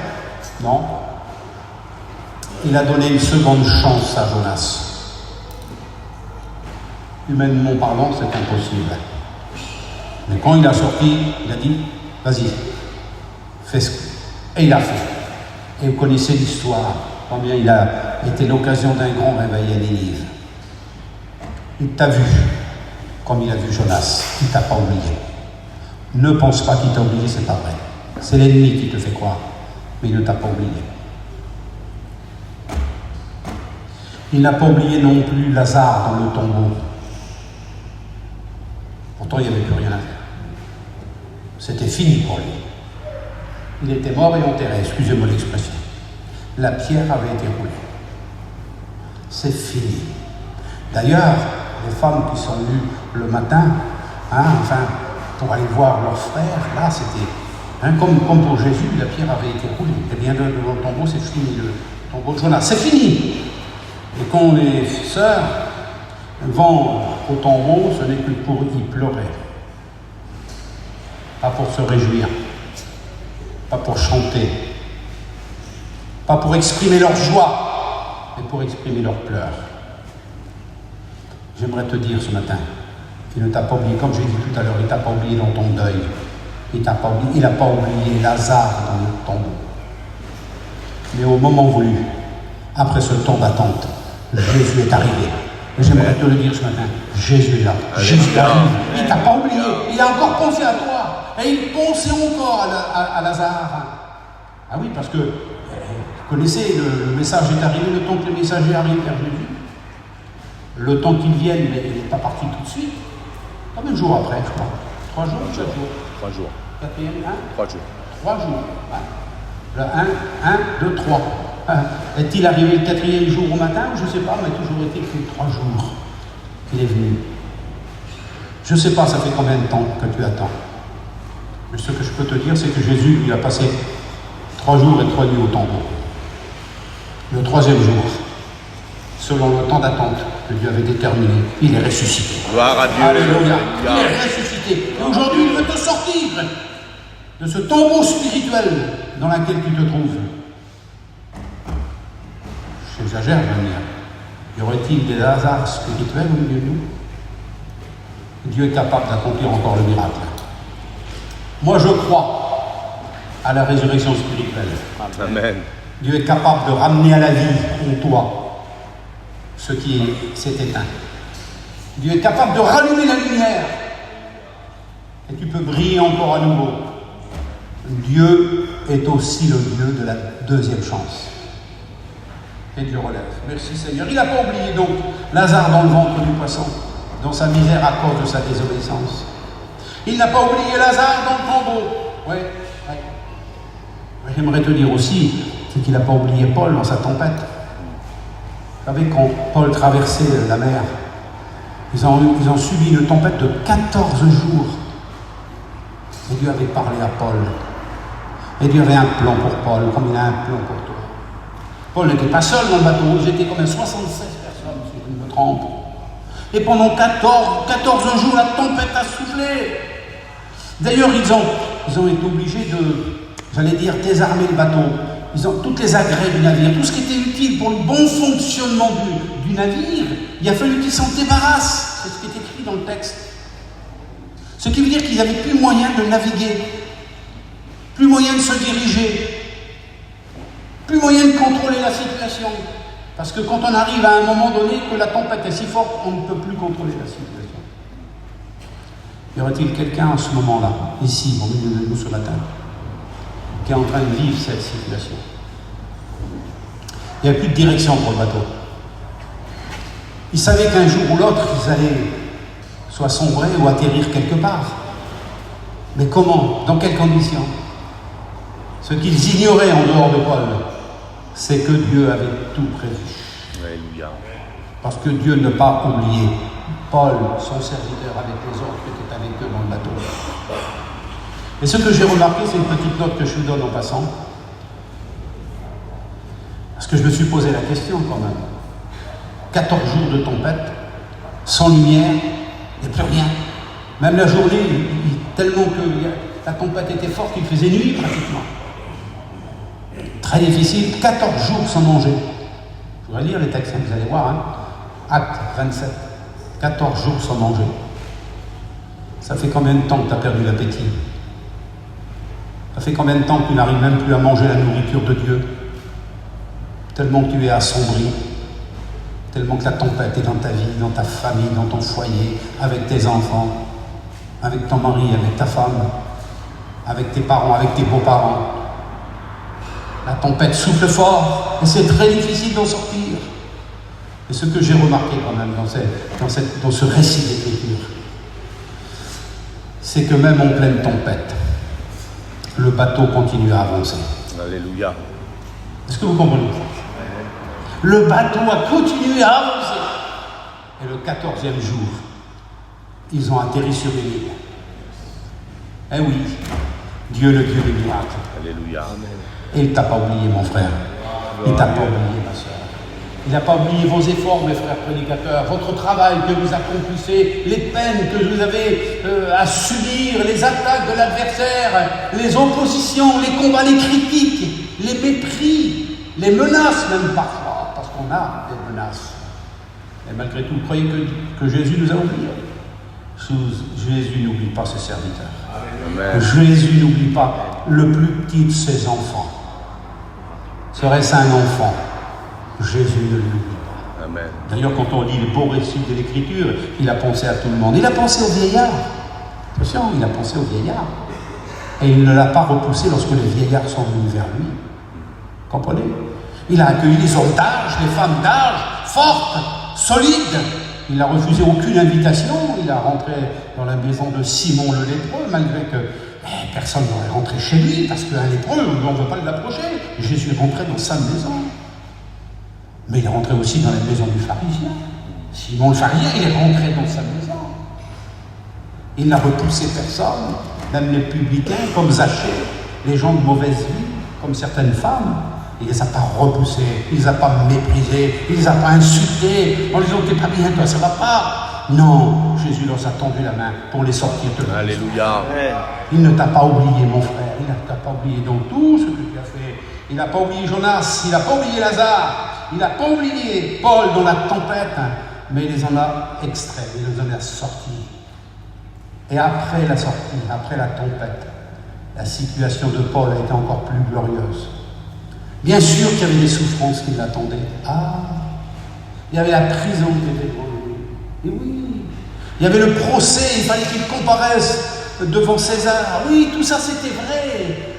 Non. Il a donné une seconde chance à Jonas. Humainement parlant, c'est impossible. Mais quand il a sorti, il a dit, vas-y, fais ce que... Et il a fait. Et vous connaissez l'histoire, combien il a été l'occasion d'un grand réveil à Ninive. Il t'a vu. comme il a vu Jonas. Il ne t'a pas oublié. Ne pense pas qu'il t'a oublié, c'est pas vrai. C'est l'ennemi qui te fait croire, mais il ne t'a pas oublié. Il n'a pas oublié non plus Lazare dans le tombeau. Pourtant, il n'y avait plus rien à faire. C'était fini pour lui. Il était mort et enterré, excusez-moi l'expression. La pierre avait été roulée. C'est fini. D'ailleurs, les femmes qui sont venues le matin, pour aller voir leurs frères, là, c'était, comme pour Jésus, la pierre avait été roulée. Eh bien, devant le tombeau, c'est fini, le tombeau de Jonas. C'est fini. Et quand les sœurs vont au tombeau, ce n'est que pour y pleurer. Pas pour se réjouir, pas pour chanter, pas pour exprimer leur joie, mais pour exprimer leur pleurs. J'aimerais te dire ce matin qu'il ne t'a pas oublié, comme j'ai dit tout à l'heure, il ne t'a pas oublié dans ton deuil. Il n'a pas oublié Lazare dans le tombeau. Mais au moment voulu, après ce temps d'attente, Jésus est arrivé. Et j'aimerais te le dire ce matin, Jésus est là. Jésus arrive. Il ne t'a pas oublié. Il a encore pensé à toi. Et il pensait encore à Lazare. Ah oui, parce que, vous connaissez, le message est arrivé, le temps que le messager arrive vers Jésus. Le temps qu'il vienne, mais il n'est pas parti tout de suite. Combien de jours après, je crois 3 jours ou 4 jours 3 jours. Quatrième, 3 jours. 3 jours. Le 1, 2, 3. Est-il arrivé le 4e jour au matin? Je ne sais pas, mais toujours été que 3 jours qu'il est venu. Je ne sais pas, ça fait combien de temps que tu attends. Mais ce que je peux te dire, c'est que Jésus, il a passé 3 jours et 3 nuits au tombeau. Le 3e jour, selon le temps d'attente que Dieu avait déterminé, il est ressuscité. Gloire à Dieu. Alléluia. Il est ressuscité. Et aujourd'hui, il veut te sortir de ce tombeau spirituel dans lequel tu te trouves. J'exagère, je veux dire. Y aurait-il des hasards spirituels au milieu de nous? Dieu est capable d'accomplir encore le miracle. Moi, je crois à la résurrection spirituelle. Amen. Dieu est capable de ramener à la vie en toi ce qui s'est éteint. Dieu est capable de rallumer la lumière et tu peux briller encore à nouveau. Dieu est aussi le Dieu de la deuxième chance. Et Dieu relève. Merci Seigneur. Il n'a pas oublié donc Lazare dans le ventre du poisson, dans sa misère à cause de sa désobéissance. Il n'a pas oublié Lazare dans le tombeau. Oui. J'aimerais te dire aussi, c'est qu'il n'a pas oublié Paul dans sa tempête. Vous savez, quand Paul traversait la mer, ils ont subi une tempête de 14 jours. Et Dieu avait parlé à Paul. Et Dieu avait un plan pour Paul, comme il a un plan pour toi. Paul n'était pas seul dans le bateau, ils étaient comme 76 personnes, si je ne me trompe. Et pendant 14 jours, la tempête a soufflé. D'ailleurs, ils ont été obligés de, désarmer le bateau. Ils ont toutes les agrès du navire, tout ce qui était utile pour le bon fonctionnement du navire. Il a fallu qu'ils s'en débarrassent. C'est ce qui est écrit dans le texte. Ce qui veut dire qu'ils n'avaient plus moyen de naviguer, plus moyen de se diriger, plus moyen de contrôler la situation. Parce que quand on arrive à un moment donné que la tempête est si forte, on ne peut plus contrôler la situation. Y aurait-il quelqu'un en ce moment-là, ici, au milieu de nous ce matin, qui est en train de vivre cette situation? Il n'y a plus de direction pour le bateau. Ils savaient qu'un jour ou l'autre, ils allaient soit sombrer ou atterrir quelque part. Mais comment? Dans quelles conditions? Ce qu'ils ignoraient en dehors de Paul, c'est que Dieu avait tout prévu. Alléluia. Parce que Dieu n'a pas oublié Paul, son serviteur, avec les autres qui étaient avec eux dans le bateau. Et ce que j'ai remarqué, c'est une petite note que je vous donne en passant. Parce que je me suis posé la question quand même. 14 jours de tempête, sans lumière, et plus rien. Même la journée, tellement que la tempête était forte qu'il faisait nuit pratiquement. Très difficile, 14 jours sans manger. Je voudrais lire les textes, vous allez voir. Acte 27, 14 jours sans manger. Ça fait combien de temps que tu as perdu l'appétit? Ça fait combien de temps que tu n'arrives même plus à manger la nourriture de Dieu? Tellement que tu es assombri. tellement que la tempête est dans ta vie, dans ta famille, dans ton foyer, avec tes enfants, avec ton mari, avec ta femme, avec tes parents, avec tes beaux-parents. La tempête souffle fort et c'est très difficile d'en sortir. Et ce que j'ai remarqué quand même dans ce récit d'écriture, c'est que même en pleine tempête, le bateau continue à avancer. Alléluia. Est-ce que vous comprenez ça? Le bateau a continué à avancer. Et le 14e jour, ils ont atterri sur une île. Eh oui, Dieu le Dieu des miracles. Alléluia. Et il ne t'a pas oublié, mon frère. Il ne t'a pas oublié, ma soeur. Il n'a pas oublié vos efforts, mes frères prédicateurs, votre travail que vous accomplissez, les peines que vous avez à subir, les attaques de l'adversaire, les oppositions, les combats, les critiques, les mépris, les menaces même parfois, parce qu'on a des menaces. Et malgré tout, vous croyez que Jésus nous a oubliés? Jésus n'oublie pas ses serviteurs. Amen. Jésus n'oublie pas le plus petit de ses enfants. Serait-ce un enfant? Jésus ne l'oublie pas. Amen. D'ailleurs, quand on lit les beaux récits de l'Écriture, il a pensé à tout le monde. Il a pensé au vieillard. Attention, il a pensé au vieillard. Et il ne l'a pas repoussé lorsque les vieillards sont venus vers lui. Comprenez? Il a accueilli les hommes d'âge, les femmes d'âge, fortes, solides. Il n'a refusé aucune invitation. Il a rentré dans la maison de Simon le lépreux, malgré que personne n'aurait rentré chez lui, parce qu'un lépreux, on ne veut pas l'approcher. Jésus est rentré dans sa maison. Mais il est rentré aussi dans la maison du pharisien. Simon le pharisien, il est rentré dans sa maison. Il n'a repoussé personne, même les publicains, comme Zachée, les gens de mauvaise vie, comme certaines femmes. Il ne les a pas repoussés, il ne les a pas méprisés, il ne les a pas insultés en disant « t'es pas bien, toi, ça va pas ». Non, Jésus leur a tendu la main pour les sortir de la maison. Alléluia. Il ne t'a pas oublié, mon frère, il ne t'a pas oublié dans tout ce que tu as fait. Il n'a pas oublié Jonas, il n'a pas oublié Lazare, il n'a pas oublié Paul dans la tempête, mais il les en a extraits, il les en a sortis. Et après la sortie, après la tempête, la situation de Paul a été encore plus glorieuse. Bien sûr qu'il y avait des souffrances qui l'attendaient. Ah, il y avait la prison qui était devant lui. Et oui, il y avait le procès, il fallait qu'il comparaisse devant César. Oui, tout ça c'était vrai.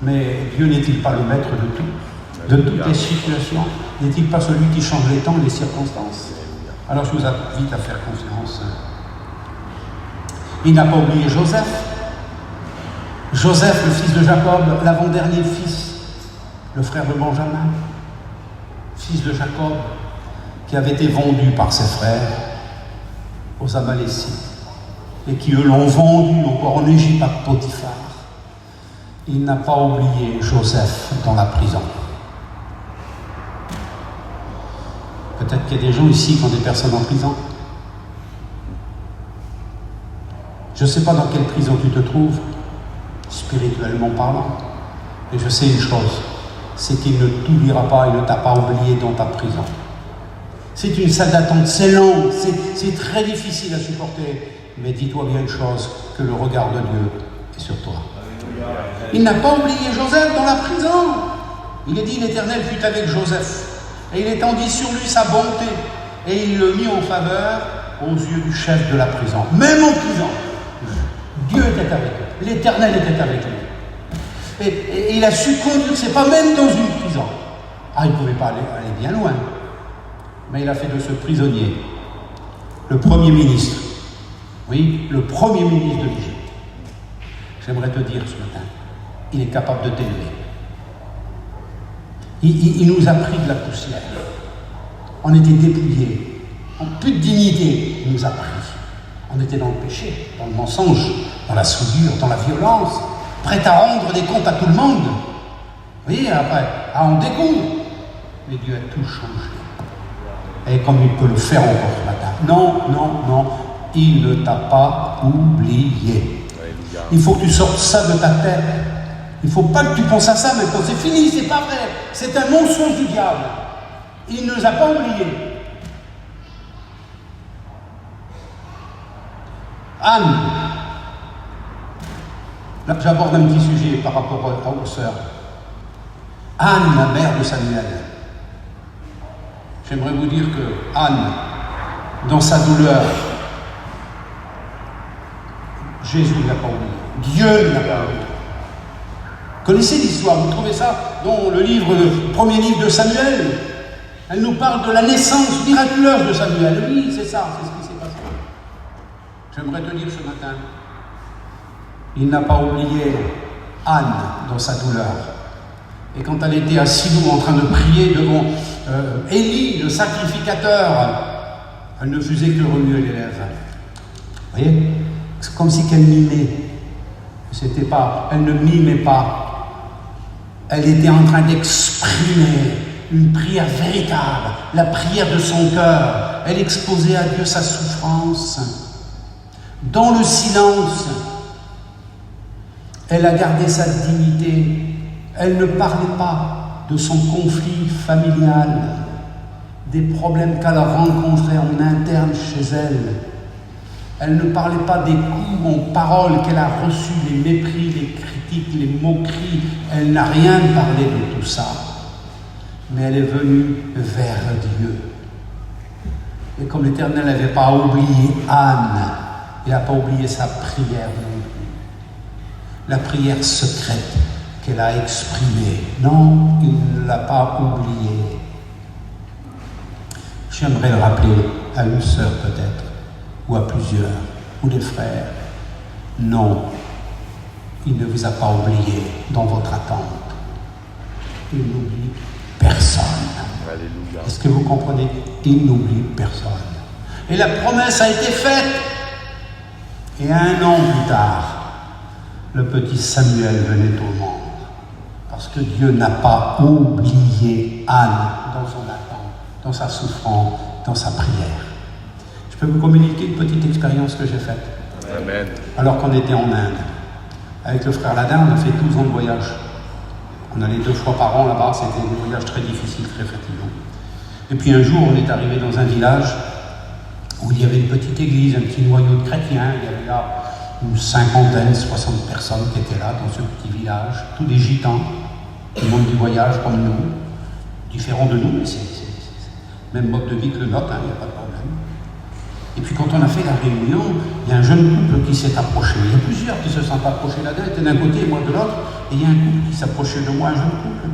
Mais Dieu n'est-il pas le maître de tout, de toutes les situations? N'est-il pas celui qui change les temps et les circonstances? Alors je vous invite à faire confiance. Il n'a pas oublié Joseph. Joseph, le fils de Jacob, l'avant-dernier fils, le frère de Benjamin, fils de Jacob, qui avait été vendu par ses frères aux Amalécites, et qui eux l'ont vendu encore en Égypte à Potiphar. Il n'a pas oublié Joseph dans la prison. Peut-être qu'il y a des gens ici qui ont des personnes en prison. Je ne sais pas dans quelle prison tu te trouves, spirituellement parlant, mais je sais une chose, c'est qu'il ne t'oubliera pas, il ne t'a pas oublié dans ta prison. C'est une salle d'attente, c'est long, c'est très difficile à supporter, mais dis-toi bien une chose, que le regard de Dieu est sur toi. Il n'a pas oublié Joseph dans la prison. Il est dit, l'Éternel fut avec Joseph, et il étendit sur lui sa bonté, et il le mit en faveur aux yeux du chef de la prison. Même en prison, Dieu était avec lui, l'Éternel était avec lui. Et il a su conduire, c'est pas même dans une prison. Ah, il ne pouvait pas aller bien loin. Mais il a fait de ce prisonnier le premier ministre. Oui, le premier ministre de l'Égypte. J'aimerais te dire ce matin, il est capable de t'élever. Il nous a pris de la poussière. On était dépouillés. En plus de dignité, il nous a pris. On était dans le péché, dans le mensonge, dans la soudure, dans la violence, prêt à rendre des comptes à tout le monde. Oui, après, à en découdre. Mais Dieu a tout changé. Et comme il peut le faire encore ce matin. Non, non, non, il ne t'a pas oublié. Il faut que tu sortes ça de ta tête. Il ne faut pas que tu penses à ça maintenant. C'est fini, c'est pas vrai. C'est un mensonge du diable. Il ne nous a pas oubliés. Anne. Là, j'aborde un petit sujet par rapport aux sœurs. Anne, la mère de Samuel. J'aimerais vous dire que Anne, dans sa douleur, Jésus ne l'a pas oublié. Dieu ne l'a pas oublié. Connaissez l'histoire, vous trouvez ça dans le premier livre de Samuel. Elle nous parle de la naissance miraculeuse de Samuel. Oui, c'est ça, c'est ce qui s'est passé. J'aimerais te dire ce matin, il n'a pas oublié Anne dans sa douleur. Et quand elle était à Silo en train de prier devant Élie, le sacrificateur, elle ne faisait que remuer les lèvres. Vous voyez? C'est comme si qu'elle mimait. Elle ne mimait pas. Elle était en train d'exprimer une prière véritable, la prière de son cœur. Elle exposait à Dieu sa souffrance. Dans le silence, elle a gardé sa dignité. Elle ne parlait pas de son conflit familial, des problèmes qu'elle a rencontrés en interne chez elle. Elle ne parlait pas des coups en paroles qu'elle a reçus, les mépris, les critiques, les moqueries. Elle n'a rien parlé de tout ça. Mais elle est venue vers Dieu. Et comme l'Éternel n'avait pas oublié Anne, il n'a pas oublié sa prière non plus. La prière secrète qu'elle a exprimée. Non, il ne l'a pas oubliée. J'aimerais le rappeler à une sœur peut-être, ou à plusieurs, ou des frères. Non, il ne vous a pas oublié dans votre attente. Il n'oublie personne. Alléluia. Est-ce que vous comprenez? Il n'oublie personne. Et la promesse a été faite. Et 1 an plus tard, le petit Samuel venait au monde. Parce que Dieu n'a pas oublié Anne dans son attente, dans sa souffrance, dans sa prière. Je peux vous communiquer une petite expérience que j'ai faite. Amen. Alors qu'on était en Inde. Avec le frère Ladin, on a fait 12 ans de voyage. On allait 2 fois par an là-bas, c'était des voyages très difficiles, très fatigants. Et puis un jour, on est arrivé dans un village où il y avait une petite église, un petit noyau de chrétiens. Il y avait là une 50aine, 60 personnes qui étaient là dans ce petit village, tous des gitans, du monde du voyage comme nous, différents de nous, mais c'est même mode de vie que le nôtre, il n'y a pas de problème. Et puis quand on a fait la réunion, il y a un jeune couple qui s'est approché. Il y a plusieurs qui se sont approchés là-dedans, étaient d'un côté et moi de l'autre, et il y a un couple qui s'approchait de moi, un jeune couple.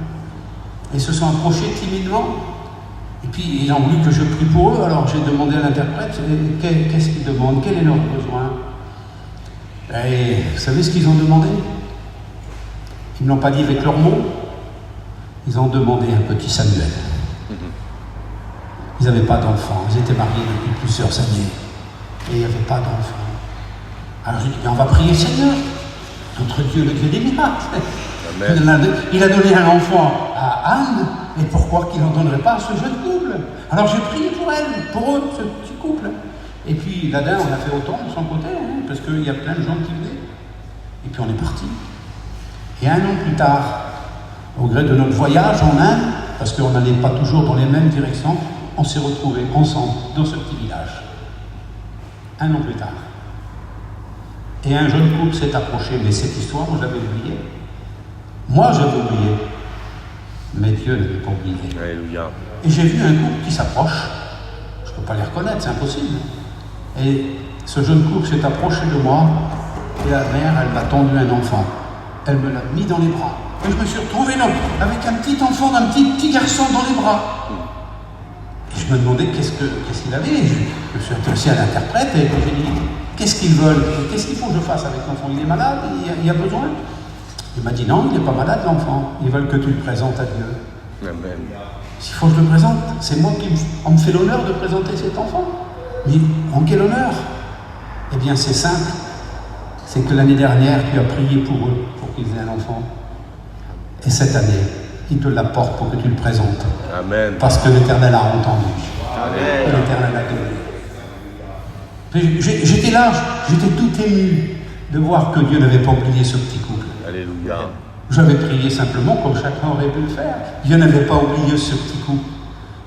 Et ils se sont approchés timidement. Et puis ils ont voulu que je prie pour eux, alors j'ai demandé à l'interprète, qu'est-ce qu'ils demandent, quel est leur besoin? Et vous savez ce qu'ils ont demandé? Ils ne l'ont pas dit avec leurs mots, ils ont demandé un petit Samuel. Ils n'avaient pas d'enfants, ils étaient mariés depuis plusieurs années, et il n'y avait pas d'enfants. Alors j'ai dit, on va prier le Seigneur, notre Dieu, le Dieu des miracles. Amen. Il a donné un enfant à Anne, et pourquoi qu'il n'en donnerait pas à ce jeune couple? Alors j'ai prié pour elle, pour eux, ce petit couple. Et puis Ladin, on a fait autant de son côté, parce qu'il y a plein de gens qui venaient. Et puis on est parti. Et 1 an plus tard, au gré de notre voyage en Inde, parce qu'on n'allait pas toujours dans les mêmes directions, on s'est retrouvés ensemble dans ce petit village. 1 an plus tard. Et un jeune couple s'est approché, mais cette histoire, moi j'avais oublié. Moi j'avais oublié. Mais Dieu n'avait pas oublié. Alléluia. Et j'ai vu un couple qui s'approche. Je ne peux pas les reconnaître, c'est impossible. Et ce jeune couple s'est approché de moi, et la mère, elle m'a tendu un enfant. Elle me l'a mis dans les bras. Et je me suis retrouvé là, avec un petit enfant, un petit garçon dans les bras. Et je me demandais qu'est-ce qu'il avait. Je me suis intéressé à l'interprète et j'ai dit, qu'est-ce qu'ils veulent? Qu'est-ce qu'il faut que je fasse avec l'enfant? Il est malade? Il a besoin? Il m'a dit, non, il n'est pas malade l'enfant. Ils veulent que tu le présentes à Dieu. Amen. S'il faut que je le présente, c'est moi on me fait l'honneur de présenter cet enfant. Mais en quel honneur? Eh bien, c'est simple. C'est que l'année dernière, tu as prié pour eux, pour qu'ils aient un enfant. Et cette année, il te l'apporte pour que tu le présentes. Amen. Parce que l'Éternel a entendu. Amen. Et l'Éternel a donné. J'étais là, j'étais tout ému de voir que Dieu n'avait pas oublié ce petit couple. Alléluia. J'avais prié simplement comme chacun aurait pu le faire. Dieu n'avait pas oublié ce petit couple.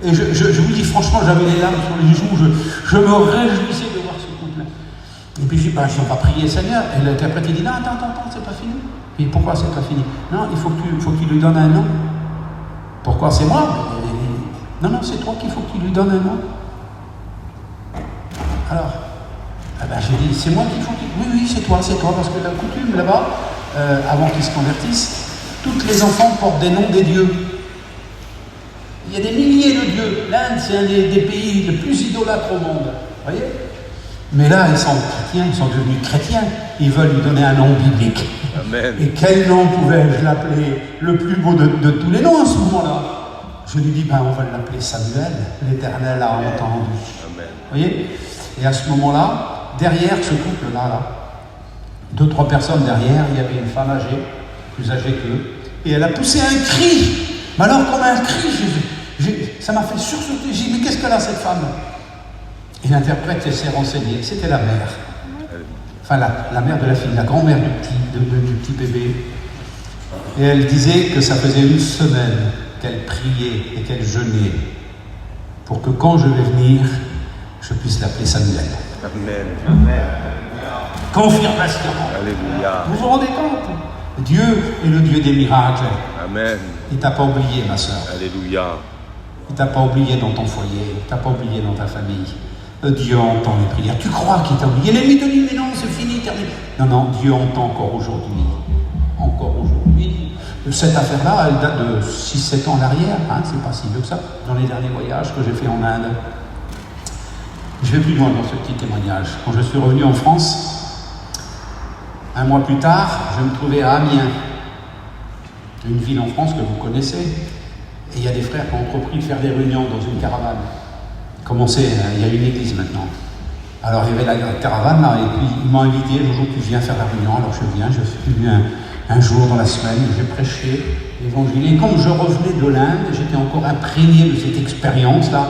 Et je vous dis franchement, j'avais les larmes sur les joues, je me réjouissais de voir ce couple. Et puis je dis, on va prier Seigneur. Et l'interprète il dit, non, attends, c'est pas fini. Et pourquoi c'est pas fini? Non, il faut que tu lui donnes un nom. Pourquoi? C'est moi. Non, c'est toi qu'il faut que tu lui donnes un nom. Alors, j'ai dit, c'est moi qu'il faut que... Oui, c'est toi, parce que la coutume là-bas, avant qu'ils se convertissent, tous les enfants portent des noms des dieux. Il y a des milliers de dieux. L'Inde, c'est un des pays les plus idolâtres au monde. Vous voyez? Mais là, ils sont chrétiens, ils sont devenus chrétiens. Ils veulent lui donner un nom biblique. Amen. Et quel nom pouvais-je l'appeler? Le plus beau de tous les noms à ce moment-là. Je lui dis, on va l'appeler Samuel. L'Éternel a entendu. Amen. Vous voyez? Et à ce moment-là, derrière ce couple-là, 2-3 personnes derrière, il y avait une femme âgée, plus âgée qu'eux, et elle a poussé un cri. Mais alors, comme un cri, ça m'a fait sursauter. J'ai dit, mais qu'est-ce qu'elle a, cette femme? Et l'interprète s'est renseigné. C'était la mère. Enfin, la mère de la fille, la grand-mère du petit bébé. Et elle disait que ça faisait une semaine qu'elle priait et qu'elle jeûnait pour que quand je vais venir, je puisse l'appeler Samuel. Amen. Amen. Confirmation. Alléluia. Vous vous rendez compte? Dieu est le Dieu des miracles. Amen. Il ne t'a pas oublié, ma soeur. Alléluia. Il ne t'a pas oublié dans ton foyer. Il ne t'a pas oublié dans ta famille. Dieu entend les prières. Tu crois qu'il t'a oublié? L'ennemi te dit, mais non, c'est fini, terminé. Non, Dieu entend encore aujourd'hui. Encore aujourd'hui. Cette affaire-là, elle date de 6-7 ans en arrière. C'est pas si vieux que ça. Dans les derniers voyages que j'ai fait en Inde. Je vais plus loin dans ce petit témoignage. Quand je suis revenu en France, un mois plus tard, je me trouvais à Amiens, une ville en France que vous connaissez, et il y a des frères qui ont entrepris de faire des réunions dans une caravane. Il y a une église maintenant. Alors il y avait la caravane là, et puis ils m'ont invité, le jour tu viens faire la réunion, alors je viens, je suis venu un jour dans la semaine, j'ai prêché l'évangile, et comme je revenais de l'Inde, j'étais encore imprégné de cette expérience-là.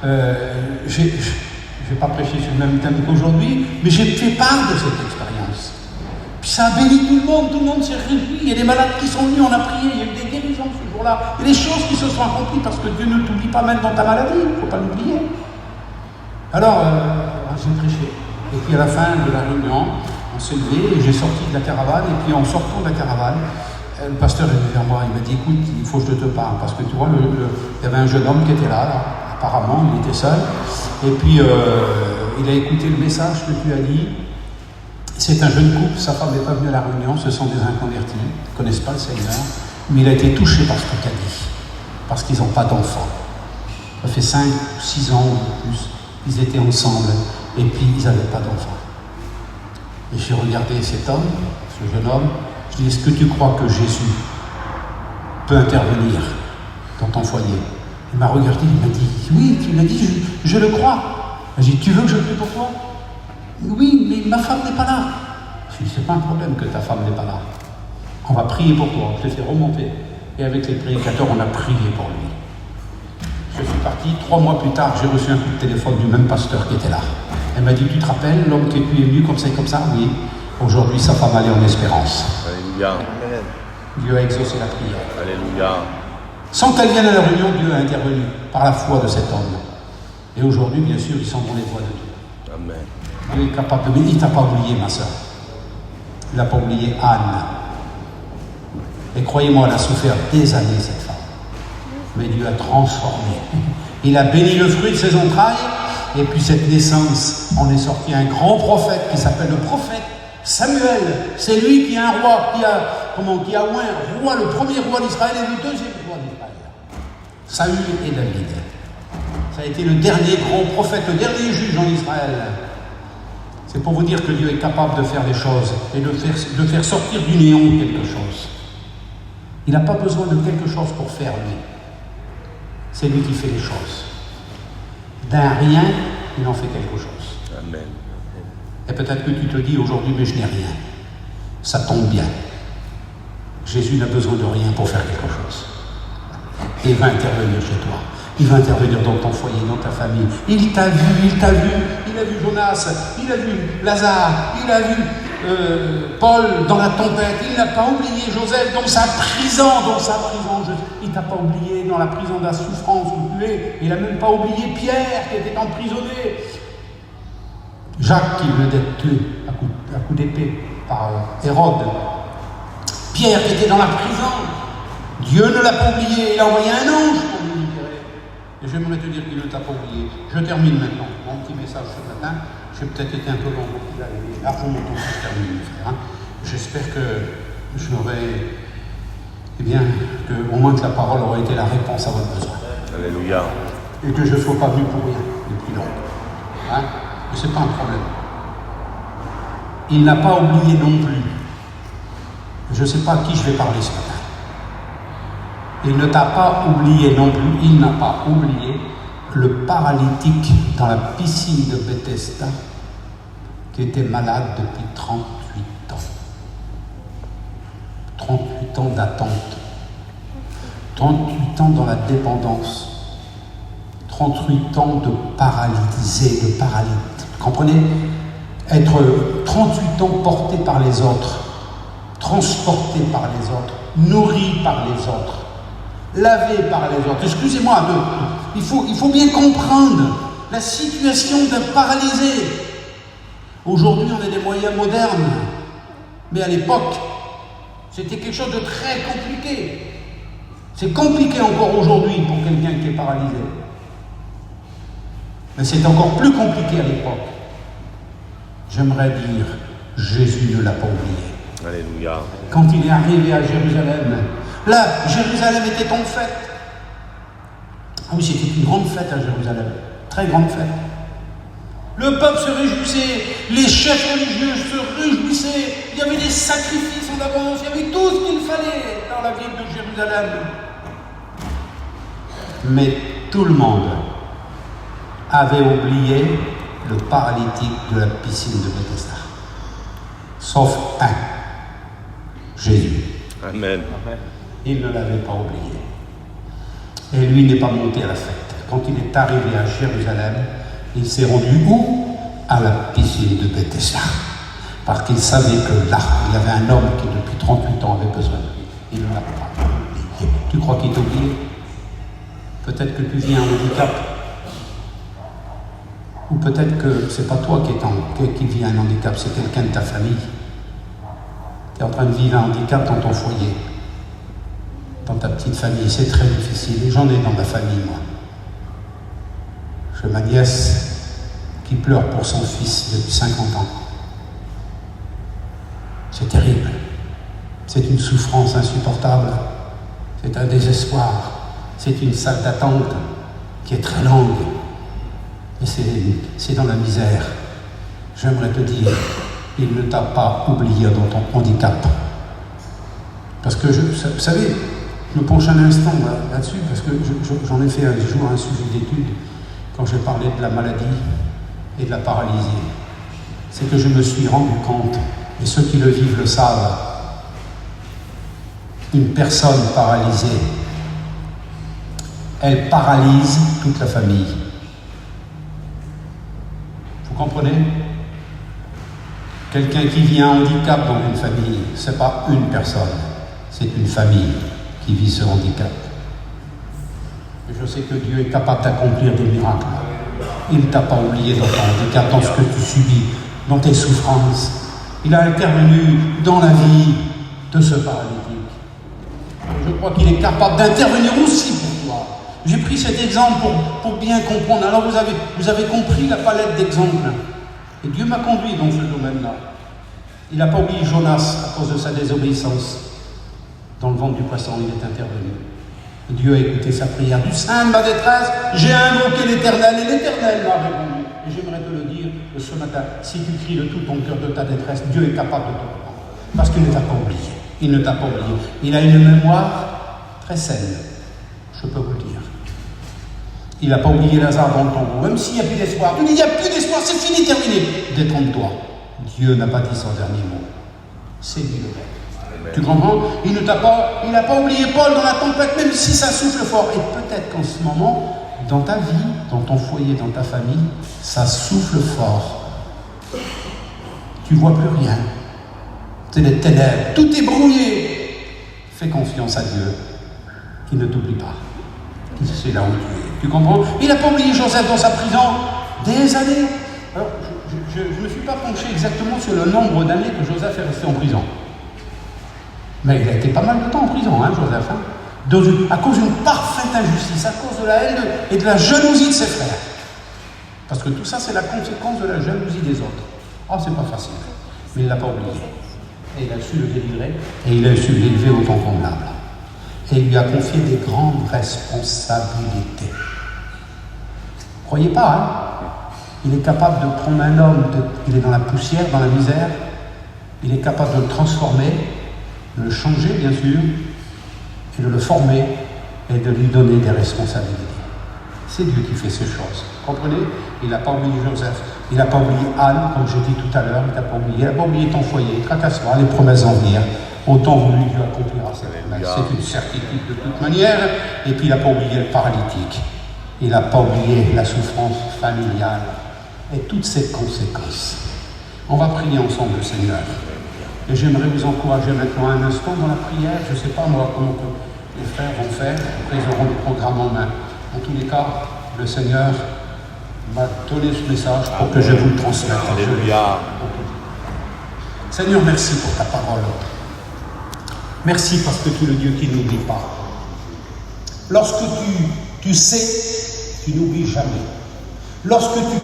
Je ne vais pas prêcher sur le même thème qu'aujourd'hui, mais j'ai fait part de cette expérience. Puis ça a béni tout le monde s'est réjoui. Il y a des malades qui sont venus, on a prié, il y a eu des guérisons ce jour-là. Il y a des choses qui se sont accomplies parce que Dieu ne t'oublie pas même dans ta maladie, il ne faut pas l'oublier. Alors, j'ai prêché. Et puis à la fin de la réunion, on s'est levé et j'ai sorti de la caravane. Et puis en sortant de la caravane, le pasteur est venu vers moi, il m'a dit, écoute, il faut que je te parle. Parce que tu vois, il y avait un jeune homme qui était là. Apparemment, il était seul. Et puis, il a écouté le message que tu as dit. C'est un jeune couple, sa femme n'est pas venue à la réunion, ce sont des inconvertis, ils ne connaissent pas le Seigneur, mais il a été touché par ce que tu as dit, parce qu'ils n'ont pas d'enfants. Ça fait 5 ou 6 ans ou plus, ils étaient ensemble, et puis ils n'avaient pas d'enfants. Et j'ai regardé cet homme, ce jeune homme, je dis, est-ce que tu crois que Jésus peut intervenir dans ton foyer? Il m'a regardé, il m'a dit, oui, tu l'as dit, je le crois. J'ai dit, tu veux que je prie pour toi? Oui, mais ma femme n'est pas là. Je dis, c'est pas un problème que ta femme n'est pas là. On va prier pour toi, je l'ai fait remonter. Et avec les prédicateurs, on a prié pour lui. Je suis parti, 3 mois plus tard, j'ai reçu un coup de téléphone du même pasteur qui était là. Elle m'a dit, tu te rappelles, l'homme qui est venu comme ça et comme ça? Oui. Aujourd'hui, sa femme allait en espérance. Alléluia. Dieu a exaucé la prière. Alléluia. Sans qu'elle vienne à la réunion, Dieu a intervenu par la foi de cet homme. Et aujourd'hui, bien sûr, ils sont dans les voies de Dieu. Amen. Dieu est capable de... Mais il ne t'a pas oublié, ma soeur. Il n'a pas oublié Anne. Et croyez-moi, elle a souffert des années, cette femme. Mais Dieu a transformé. Il a béni le fruit de ses entrailles. Et puis cette naissance, en est sorti un grand prophète qui s'appelle le prophète Samuel. C'est lui qui est un roi, qui a oint un roi, le premier roi d'Israël et le deuxième roi d'Israël. Saül et David. Ça a été le dernier grand prophète, le dernier juge en Israël. C'est pour vous dire que Dieu est capable de faire des choses et de faire sortir du néant quelque chose. Il n'a pas besoin de quelque chose pour faire, lui. C'est lui qui fait les choses. D'un rien, il en fait quelque chose. Amen. Et peut-être que tu te dis aujourd'hui, mais je n'ai rien. Ça tombe bien. Jésus n'a besoin de rien pour faire quelque chose. Et il va intervenir chez toi. Il va intervenir dans ton foyer, dans ta famille. Il t'a vu. Il a vu Jonas, il a vu Lazare, il a vu Paul dans la tempête. Il n'a pas oublié Joseph dans sa prison. Il t'a pas oublié dans la prison de la souffrance où tu es. Il n'a même pas oublié Pierre qui était emprisonné. Jacques qui venait d'être tué à coup d'épée par Hérode. Pierre qui était dans la prison. Dieu ne l'a pas oublié. Il a envoyé un ange pour lui libérer. Et j'aimerais te dire qu'il ne t'a pas oublié. Je termine maintenant. Mon petit message ce matin, j'ai peut-être été un peu long pour qu'il aille largement tout je termine, frère. J'espère que j'aurai, eh bien, au moins que la parole aura été la réponse à votre besoin. Alléluia. Et que je ne sois pas venu pour rien depuis longtemps. Hein? Mais ce n'est pas un problème. Il n'a pas oublié non plus. Je ne sais pas à qui je vais parler ce matin. Il ne t'a pas oublié non plus. Il n'a pas oublié le paralytique dans la piscine de Bethesda qui était malade depuis 38 ans. 38 ans d'attente. 38 ans dans la dépendance. 38 ans de paralysé, de paralyte. Vous comprenez? Être 38 ans porté par les autres, transporté par les autres, nourri par les autres, lavé par les autres. Excusez-moi, il faut bien comprendre la situation d'un paralysé. Aujourd'hui, on a des moyens modernes, mais à l'époque, c'était quelque chose de très compliqué. C'est compliqué encore aujourd'hui pour quelqu'un qui est paralysé. Mais c'est encore plus compliqué à l'époque. J'aimerais dire, Jésus ne l'a pas oublié. Alléluia. Quand il est arrivé à Jérusalem, là, Jérusalem était en fête. Ah oui, c'était une grande fête à Jérusalem. Très grande fête. Le peuple se réjouissait, les chefs religieux se réjouissaient, il y avait des sacrifices en avance, il y avait tout ce qu'il fallait dans la ville de Jérusalem. Mais tout le monde avait oublié le paralytique de la piscine de Bethesda. Sauf un, Jésus. Amen. Il ne l'avait pas oublié. Et lui n'est pas monté à la fête. Quand il est arrivé à Jérusalem, il s'est rendu où? À la piscine de Bethesda. Parce qu'il savait que là, il y avait un homme qui depuis 38 ans avait besoin de lui. Il ne l'a pas oublié. Tu crois qu'il t'a oublié? Peut-être que tu vis un handicap. Ou peut-être que c'est pas toi qui vis un handicap, c'est quelqu'un de ta famille. Tu es en train de vivre un handicap dans ton foyer, dans ta petite famille. C'est très difficile. Et j'en ai dans ma famille, moi. J'ai ma nièce qui pleure pour son fils depuis 50 ans. C'est terrible. C'est une souffrance insupportable. C'est un désespoir. C'est une salle d'attente qui est très longue. Et c'est dans la misère. J'aimerais te dire, il ne t'a pas oublié dans ton handicap. Parce que, vous savez, je me penche un instant là-dessus, parce que j'en ai fait un jour un sujet d'étude, quand j'ai parlé de la maladie et de la paralysie. C'est que je me suis rendu compte, et ceux qui le vivent le savent, une personne paralysée, elle paralyse toute la famille. Vous comprenez? Quelqu'un qui vit un handicap dans une famille, ce n'est pas une personne, c'est une famille qui vit ce handicap. Et je sais que Dieu est capable d'accomplir des miracles. Il ne t'a pas oublié dans ton handicap, dans ce que tu subis, dans tes souffrances. Il a intervenu dans la vie de ce paralytique. Je crois qu'il est capable d'intervenir aussi pour toi. J'ai pris cet exemple pour bien comprendre. Alors vous avez compris la palette d'exemples. Et Dieu m'a conduit dans ce domaine-là. Il n'a pas oublié Jonas à cause de sa désobéissance. Dans le ventre du poisson, il est intervenu. Et Dieu a écouté sa prière. Du sein de ma détresse, j'ai invoqué l'Éternel et l'Éternel m'a répondu. Et j'aimerais te le dire ce matin, si tu cries de tout ton cœur de ta détresse, Dieu est capable de te répondre. Parce qu'il ne t'a pas oublié. Il ne t'a pas oublié. Il a une mémoire très saine. Je peux vous le dire. Il n'a pas oublié Lazare dans le tombeau, même s'il n'y a plus d'espoir. Tu dis, il n'y a plus d'espoir, c'est fini, terminé. Détrompe-toi. Dieu n'a pas dit son dernier mot. C'est lui le maître. Tu comprends? Il n'a pas oublié Paul dans la tempête, même si ça souffle fort. Et peut-être qu'en ce moment, dans ta vie, dans ton foyer, dans ta famille, ça souffle fort. Tu ne vois plus rien. C'est les ténèbres. Tout est brouillé. Fais confiance à Dieu, qui ne t'oublie pas. C'est là où tu es. Tu comprends? Il n'a pas oublié Joseph dans sa prison des années. Alors, je ne me suis pas penché exactement sur le nombre d'années que Joseph est resté en prison. Mais il a été pas mal de temps en prison, hein, Joseph. Hein? à cause d'une parfaite injustice, à cause de la haine et de la jalousie de ses frères. Parce que tout ça, c'est la conséquence de la jalousie des autres. Ah, c'est pas facile. Mais il ne l'a pas oublié. Et il a su le délivrer, et il a su l'élever au temps convenable. Et il lui a confié des grandes responsabilités. Croyez pas, hein? Il est capable de prendre un homme, il est dans la poussière, dans la misère, il est capable de le transformer, de le changer, bien sûr, et de le former, et de lui donner des responsabilités. C'est Dieu qui fait ces choses. Comprenez? Il n'a pas oublié Joseph, il n'a pas oublié Anne, comme je dis tout à l'heure, il n'a pas oublié ton foyer, tracasse-toi, les promesses en venir. Autant voulu Dieu accomplira ses promesses. C'est une certitude de toute manière. Et puis il n'a pas oublié le paralytique. Il n'a pas oublié la souffrance familiale et toutes ses conséquences. On va prier ensemble le Seigneur. Et j'aimerais vous encourager maintenant un instant dans la prière. Je ne sais pas moi comment les frères vont faire. Après ils auront le programme en main. En tous les cas, le Seigneur m'a donné ce message pour que je vous le transmette. Alléluia. Seigneur, merci pour ta parole. Merci parce que tu es le Dieu qui n'oublie pas. Lorsque tu sais, tu n'oublies jamais. Lorsque tu